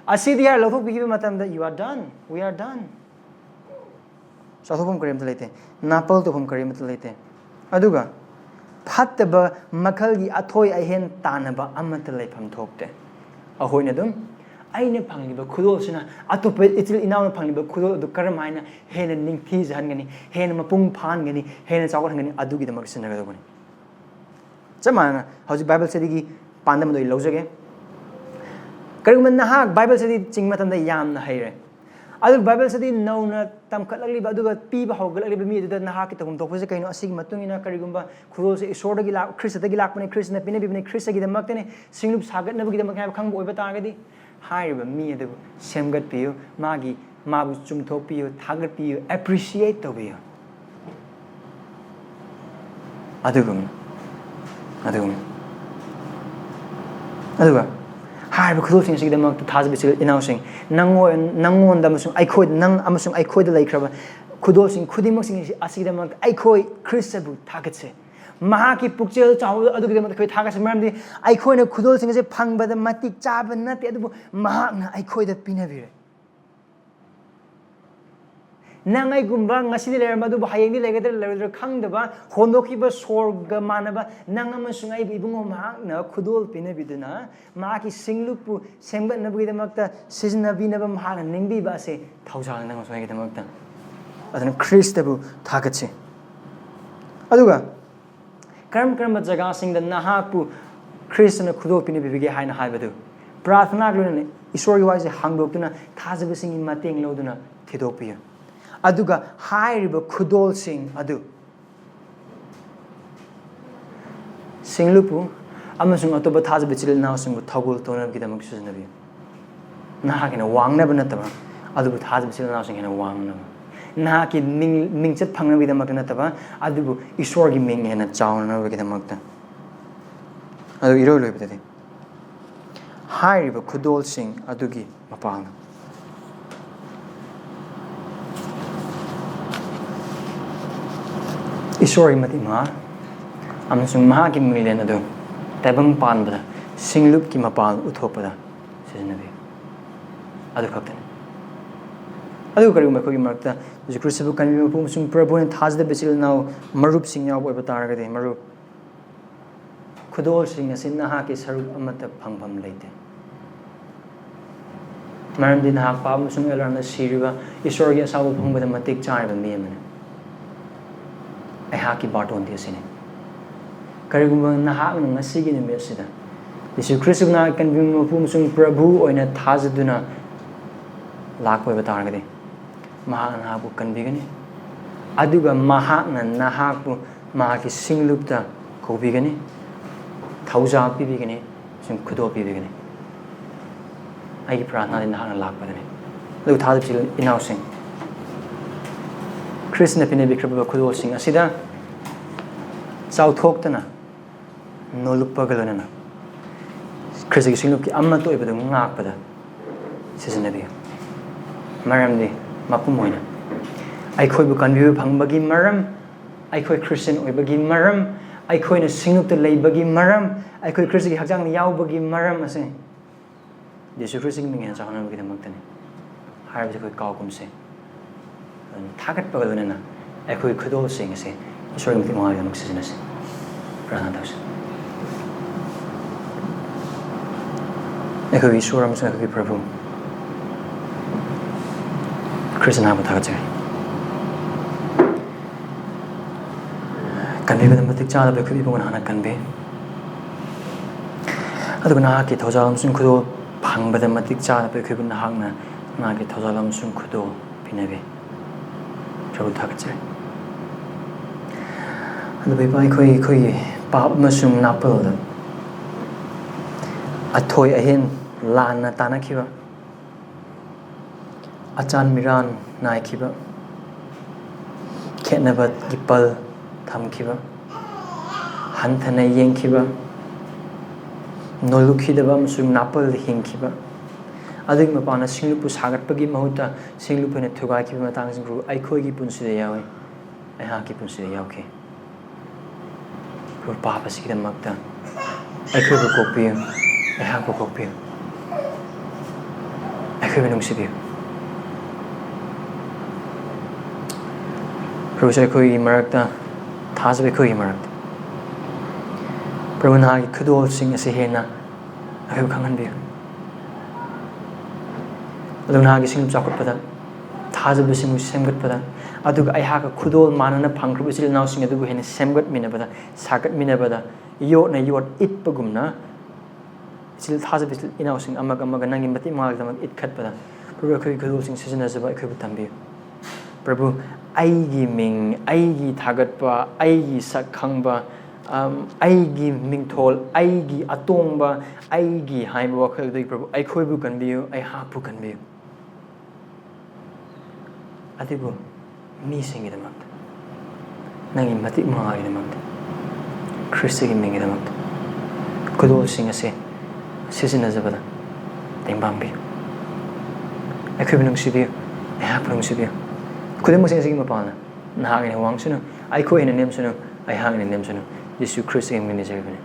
I see the love of give matam that you are done. We are done. So home karim late. Napal to home karim late. Aduga. Pataba Makalgi Atoy Ahen Tanaba Amatalay Pam Tokte. A hoinadum. I ne pangiba khudolsina atope itil inaw pangiba khudol du karamina hen ningthi jangani hen mapung phan gani hen chawar gani adugi damak sinaga dogani. Chamana hauji Bible study pandam doi lojage. Kariguman nahak Bible study chingmatam da yam na haire. Adu Bible study no na tamkatлагli ba aduga piba hawgalagli ba mi adu nahak kitagum tokpose kaino asig matungina karigumba khudol se isor da gila Christ da gila pane Christ na pine bibne Christ gi damak tane singlup sagat na gi damak ha khang boi ba targadi hairiba mi adu semgat piu magi mabu chumthok piu thagat piu appreciate tobiu adugum aduga hai khudolsing sig damak tu thaz bisil inausing nangon da amasung eikhoida nang amasung eikhoida laikraba khudolsing khudimak sing asig damak eikhoi Khristabu thagatse mahaki pukchel chaoba adugi damak khoi thagatse maramdi eikhoina khudolsing se phangbada matik chaba nate adubu mahakna eikhoida pinabire nangai gumba ngasi le madu hayeng ni legeder le khangdaba hondokiba sorga manaba nangama sungai ibungo mahakna khudol pinabiduna maki singluppu semgatnaba damakta siznabinaba mahana ningbi ba se thoujal nang soigi damakta adana Khristabu thagatse aduga karam jaga sing da nahakpu Khristana khudol pinabige haina haibadu prathana glune isorgi wise hangdoktuna thajabasing mateng loduna thidokpiya aduga hairiba khudolsing adu singlupu amasung atoba thajba chil nausung thogul tonam gidamak sujnabi nahakina wangnaba nataba adubu thajba chil nausung hena wangnaba nahaki mingchat phangnabi damak nataba adubu isorgi ming hena chawnaba gidamakta adu iro loibade hairiba khudolsing adugi mapang Isori matima amasung mahaki milen adu tabang panbada singlupki mapal uthopada sijnabi adu khaktan adu karigum khoi markta je Khristabu kanbi mapum sung prabhu thajda besil now marup sing yaw boy batarga de marup khudol sing asin nahaki sarup amata phangpham leite maramdi nahak pa amasung elarna siriba isori asabu phangbada matik chaiba miyamane Haki Barton Tisine. Karigumba Nahak Nasigi in Mesida. This is Christuna can be Mupumsung Prabhu or in a Tazaduna Lakwa Targadi. Mahan Habu can begin. Aduga Mahatna Nahaku Mahaki Singlupta Kobigani. Thoujal Pibigani, some khudol Pibigani. I prat not in the Hana Lakwadani. Look Tazil in housing. Krishna pinabi kraba khudolsing asida chauthokna nolukpagalana Krishna singlupki amma to ibadu ngakpada sisanabi maramdi mapumoina aikhoi bu kanbi phangbagi maram aikhoi Christian oibagi maram ꯑꯩꯈꯣꯏꯅ ꯁꯤꯡꯂꯨꯞꯇ ꯂꯩꯕꯒꯤ ꯃꯔꯝ ꯑꯩꯈꯣꯏ ꯈ꯭ꯔꯤꯁꯇꯒꯤ ꯍꯛꯆꯥꯡꯗ ꯌꯥꯎꯕꯒꯤ ꯃꯔꯝ ꯑꯁꯦ ꯌꯦꯁꯨ ꯈ꯭ꯔꯤꯁꯇꯒꯤ ꯃꯤꯡ ꯍꯦꯟꯅ ꯆꯥꯎꯍꯟꯅꯕꯒꯤꯗꯃꯛꯇꯅꯤ ꯍꯥꯏꯕꯁꯦ ꯑꯩꯈꯣꯏ ꯀꯥꯎꯒꯨꯝꯁꯦ ꯊꯥꯒꯠꯄꯒ ꯂꯣꯏꯅꯅ ꯑꯩꯈꯣꯏ ꯈꯨꯗꯣꯜꯁꯤꯡ ꯑꯁꯦ ꯏꯁꯣꯔꯒꯤ ꯃꯇꯤꯛ ꯃꯉꯥꯒꯤꯗꯃꯛ ꯁꯤꯖꯤꯟꯅꯁꯤ ꯄ꯭ꯔꯥꯔꯊꯅꯥ ꯇꯧꯁꯤ ꯑꯩꯈꯣꯏꯒꯤ ꯏꯁꯣꯔ ꯑꯃꯁꯨꯡ ꯑꯩꯈꯣꯏꯒꯤ ꯄ꯭ꯔꯚꯨ ꯈ꯭ꯔꯤꯁꯇꯥꯅꯕꯨ ꯊꯥꯒꯠꯆꯔꯤ ꯀꯟꯕꯤꯕꯗ ꯃꯇꯤꯛ ꯆꯥꯗꯕ ꯑꯩꯈꯣꯏ ꯏꯕꯨꯡ ꯅꯍꯥꯛꯅ ꯀꯟꯕꯤ ꯑꯗꯨꯒ ꯅꯍꯥꯛꯀꯤ ꯊꯧꯖꯥꯜ ꯑꯃꯁꯨꯡ ꯈꯨꯗꯣꯜ ꯐꯪꯕꯗ ꯃꯇꯤꯛ ꯆꯥꯗꯕ ꯑꯩꯈꯣꯏꯕꯨ ꯅꯍꯥꯛꯅ ꯅꯍꯥꯛꯀꯤ ꯊꯧꯖꯥꯜ ꯑꯃꯁꯨꯡ ꯈꯨꯗꯣꯜ ꯄꯤꯅꯕꯤ ꯄ꯭ꯔꯚꯨ ꯊꯥꯒꯠꯆꯔꯤ ꯑꯗꯨꯒ ꯏꯄꯥ ꯑꯩꯈꯣꯏꯒꯤ ꯄꯥꯞ ꯑꯃꯁꯨꯡ ꯅꯥꯄꯜꯗ ꯑꯊꯣꯏ ꯑꯍꯦꯟ ꯂꯥꯟꯅ ꯇꯥꯟꯅꯈꯤꯕ ꯑꯆꯥꯟ ꯃꯤꯔꯥꯟ ꯅꯥꯏꯈꯤꯕ ꯈꯦꯠꯅꯕꯒꯤ ꯄꯜ ꯊꯝꯈꯤꯕ ꯍꯟꯊꯅ ꯌꯦꯡꯈꯤꯕ ꯅꯣꯜꯂꯨꯈꯤꯗꯕ ꯑꯃꯁꯨꯡ ꯅꯥꯄꯜꯗ ꯍꯤꯡꯈꯤꯕ ꯑꯗꯨꯒꯤ ꯃꯄꯥꯟꯅ ꯁꯤꯡꯂꯨꯞꯄꯨ ꯁꯥꯒꯠꯄꯒꯤ ꯃꯍꯨꯠꯇ ꯁꯤꯡꯂꯨꯞ ꯑꯣꯏꯅ ꯊꯨꯒꯥꯏꯈꯤꯕ ꯃꯇꯥꯡꯁꯤꯡꯕꯨ ꯑꯩꯈꯣꯏꯒꯤ ꯄꯨꯟꯁꯤꯗ ꯌꯥꯎꯏ ꯑꯩꯍꯥꯛꯀꯤ ꯄꯨꯟꯁꯤꯗ ꯌꯥꯎꯈꯤ ꯄꯥꯞ ꯑꯁꯤꯒꯤꯗꯃꯛꯇ ꯑꯩꯈꯣꯏꯕꯨ ꯀꯣꯛꯄꯤꯌꯨ ꯑꯩꯍꯥꯛꯄꯨ ꯀꯣꯛꯄꯤꯌꯨ ꯑꯩꯈꯣꯏꯕꯨ ꯅꯨꯡꯁꯤꯕꯤꯌꯨ ꯄ꯭ꯔꯚꯨꯁꯦ ꯑꯩꯈꯣꯏꯒꯤ ꯃꯔꯛꯇ ꯊꯥꯖꯕ ꯑꯩꯈꯣꯏꯒꯤ ꯃꯔꯛꯇ ꯄ꯭ꯔꯚꯨ ꯅꯍꯥꯛꯀꯤ ꯈꯨꯗꯣꯜꯁꯤꯡ ꯑꯁꯤ ꯍꯦꯟꯅ ꯑꯩꯈꯣꯏꯕꯨ ꯈꯪꯍꯟꯕꯤꯌꯨ ꯑꯗꯨꯒ ꯅꯍꯥꯛꯀꯤ ꯁꯤꯡꯂꯨꯞ ꯆꯥꯎꯈꯠꯄꯗ ꯊꯥꯖꯕꯁꯤꯡꯕꯨ ꯁꯦꯝꯒꯠꯄꯗ ꯑꯗꯨꯒ ꯑꯩꯍꯥꯛꯀ ꯈꯨꯗꯣꯜ ꯃꯥꯟꯅꯅ ꯐꯪꯈ꯭ꯔꯕ ꯏꯆꯤꯜ ꯏꯅꯥꯎꯁꯤꯡ ꯑꯗꯨꯕꯨ ꯍꯦꯟꯅ ꯁꯦꯝꯒꯠꯃꯤꯟꯅꯕꯗ ꯁꯥꯒꯠꯃꯤꯟꯅꯕꯗ ꯌꯣꯠꯅ ꯌꯣꯠ ꯏꯠꯄꯒꯨꯝꯅ ꯊꯥꯖꯕ ꯏꯆꯤꯜ ꯏꯅꯥꯎꯁꯤꯡ ꯑꯃꯒ ꯅꯪꯒꯤ ꯃꯇꯤꯛ ꯃꯉꯥꯒꯤꯗꯃꯛ ꯏꯠꯈꯠꯄꯗ ꯄ꯭ꯔꯚꯨ ꯑꯩꯈꯣꯏꯒꯤ ꯈꯨꯗꯣꯜꯁꯤꯡ ꯁꯤꯖꯤꯟꯅꯖꯕ ꯑꯩꯈꯣꯏꯕꯨ ꯇꯝꯕꯤꯌꯨ ꯄ꯭ꯔꯚꯨ ꯑꯩꯒꯤ ꯃꯤꯡ ꯑꯩꯒꯤ ꯊꯥꯒꯠꯄ ꯑꯩꯒꯤ ꯁꯛ ꯈꯪꯕ ꯑꯩꯒꯤ ꯃꯤꯡꯊꯣꯜ ꯑꯩꯒꯤ ꯑꯇꯣꯡꯕ ꯑꯩꯒꯤ ꯍꯥꯏꯕ ꯋꯥꯈꯜꯗꯒꯤ ꯄ꯭ꯔꯚꯨ ꯑꯩꯈꯣꯏꯕꯨ ꯀꯟꯕꯤꯌꯨ ꯑꯩꯍꯥꯛꯄꯨ ꯀꯟꯕꯤꯌꯨ ꯑꯗꯨꯕꯨ ꯃꯤꯁꯤꯡꯒꯤꯗꯃꯛꯇ ꯅꯪꯒꯤ ꯃꯇꯤꯛ ꯃꯉꯥꯒꯤꯗꯃꯛꯇ ꯈ꯭ꯔꯤꯁꯇꯒꯤ ꯃꯤꯡꯒꯤꯗꯃꯛꯇ ꯈꯨꯗꯣꯜꯁꯤꯡ ꯑꯁꯦ ꯁꯤꯖꯤꯟꯅꯖꯕꯗ ꯃꯇꯦꯡ ꯄꯥꯡꯕꯤꯌꯨ ꯑꯩꯈꯣꯏꯕꯨ ꯅꯨꯡꯁꯤꯕꯤꯌꯨ ꯑꯩꯍꯥꯛꯄꯨ ꯅꯨꯡꯁꯤꯕꯤꯌු ꯈꯨꯗꯤꯡꯃꯛꯁꯤꯡ ꯑꯁꯤꯒꯤ ꯃꯄꯥꯟꯅ ꯅꯍꯥꯛꯅ ꯋꯥꯡꯁꯅꯨ ꯑꯩꯈꯣꯏꯅ ꯅꯦꯝꯁꯅꯨ ꯑꯩꯍꯥꯛꯅ ꯅꯦꯝꯁꯅꯨ ꯌꯤꯁꯨ ꯈ꯭ꯔꯤꯁꯇꯒꯤ ꯃꯤꯡ ꯅꯤꯖꯔꯤꯕꯅꯤ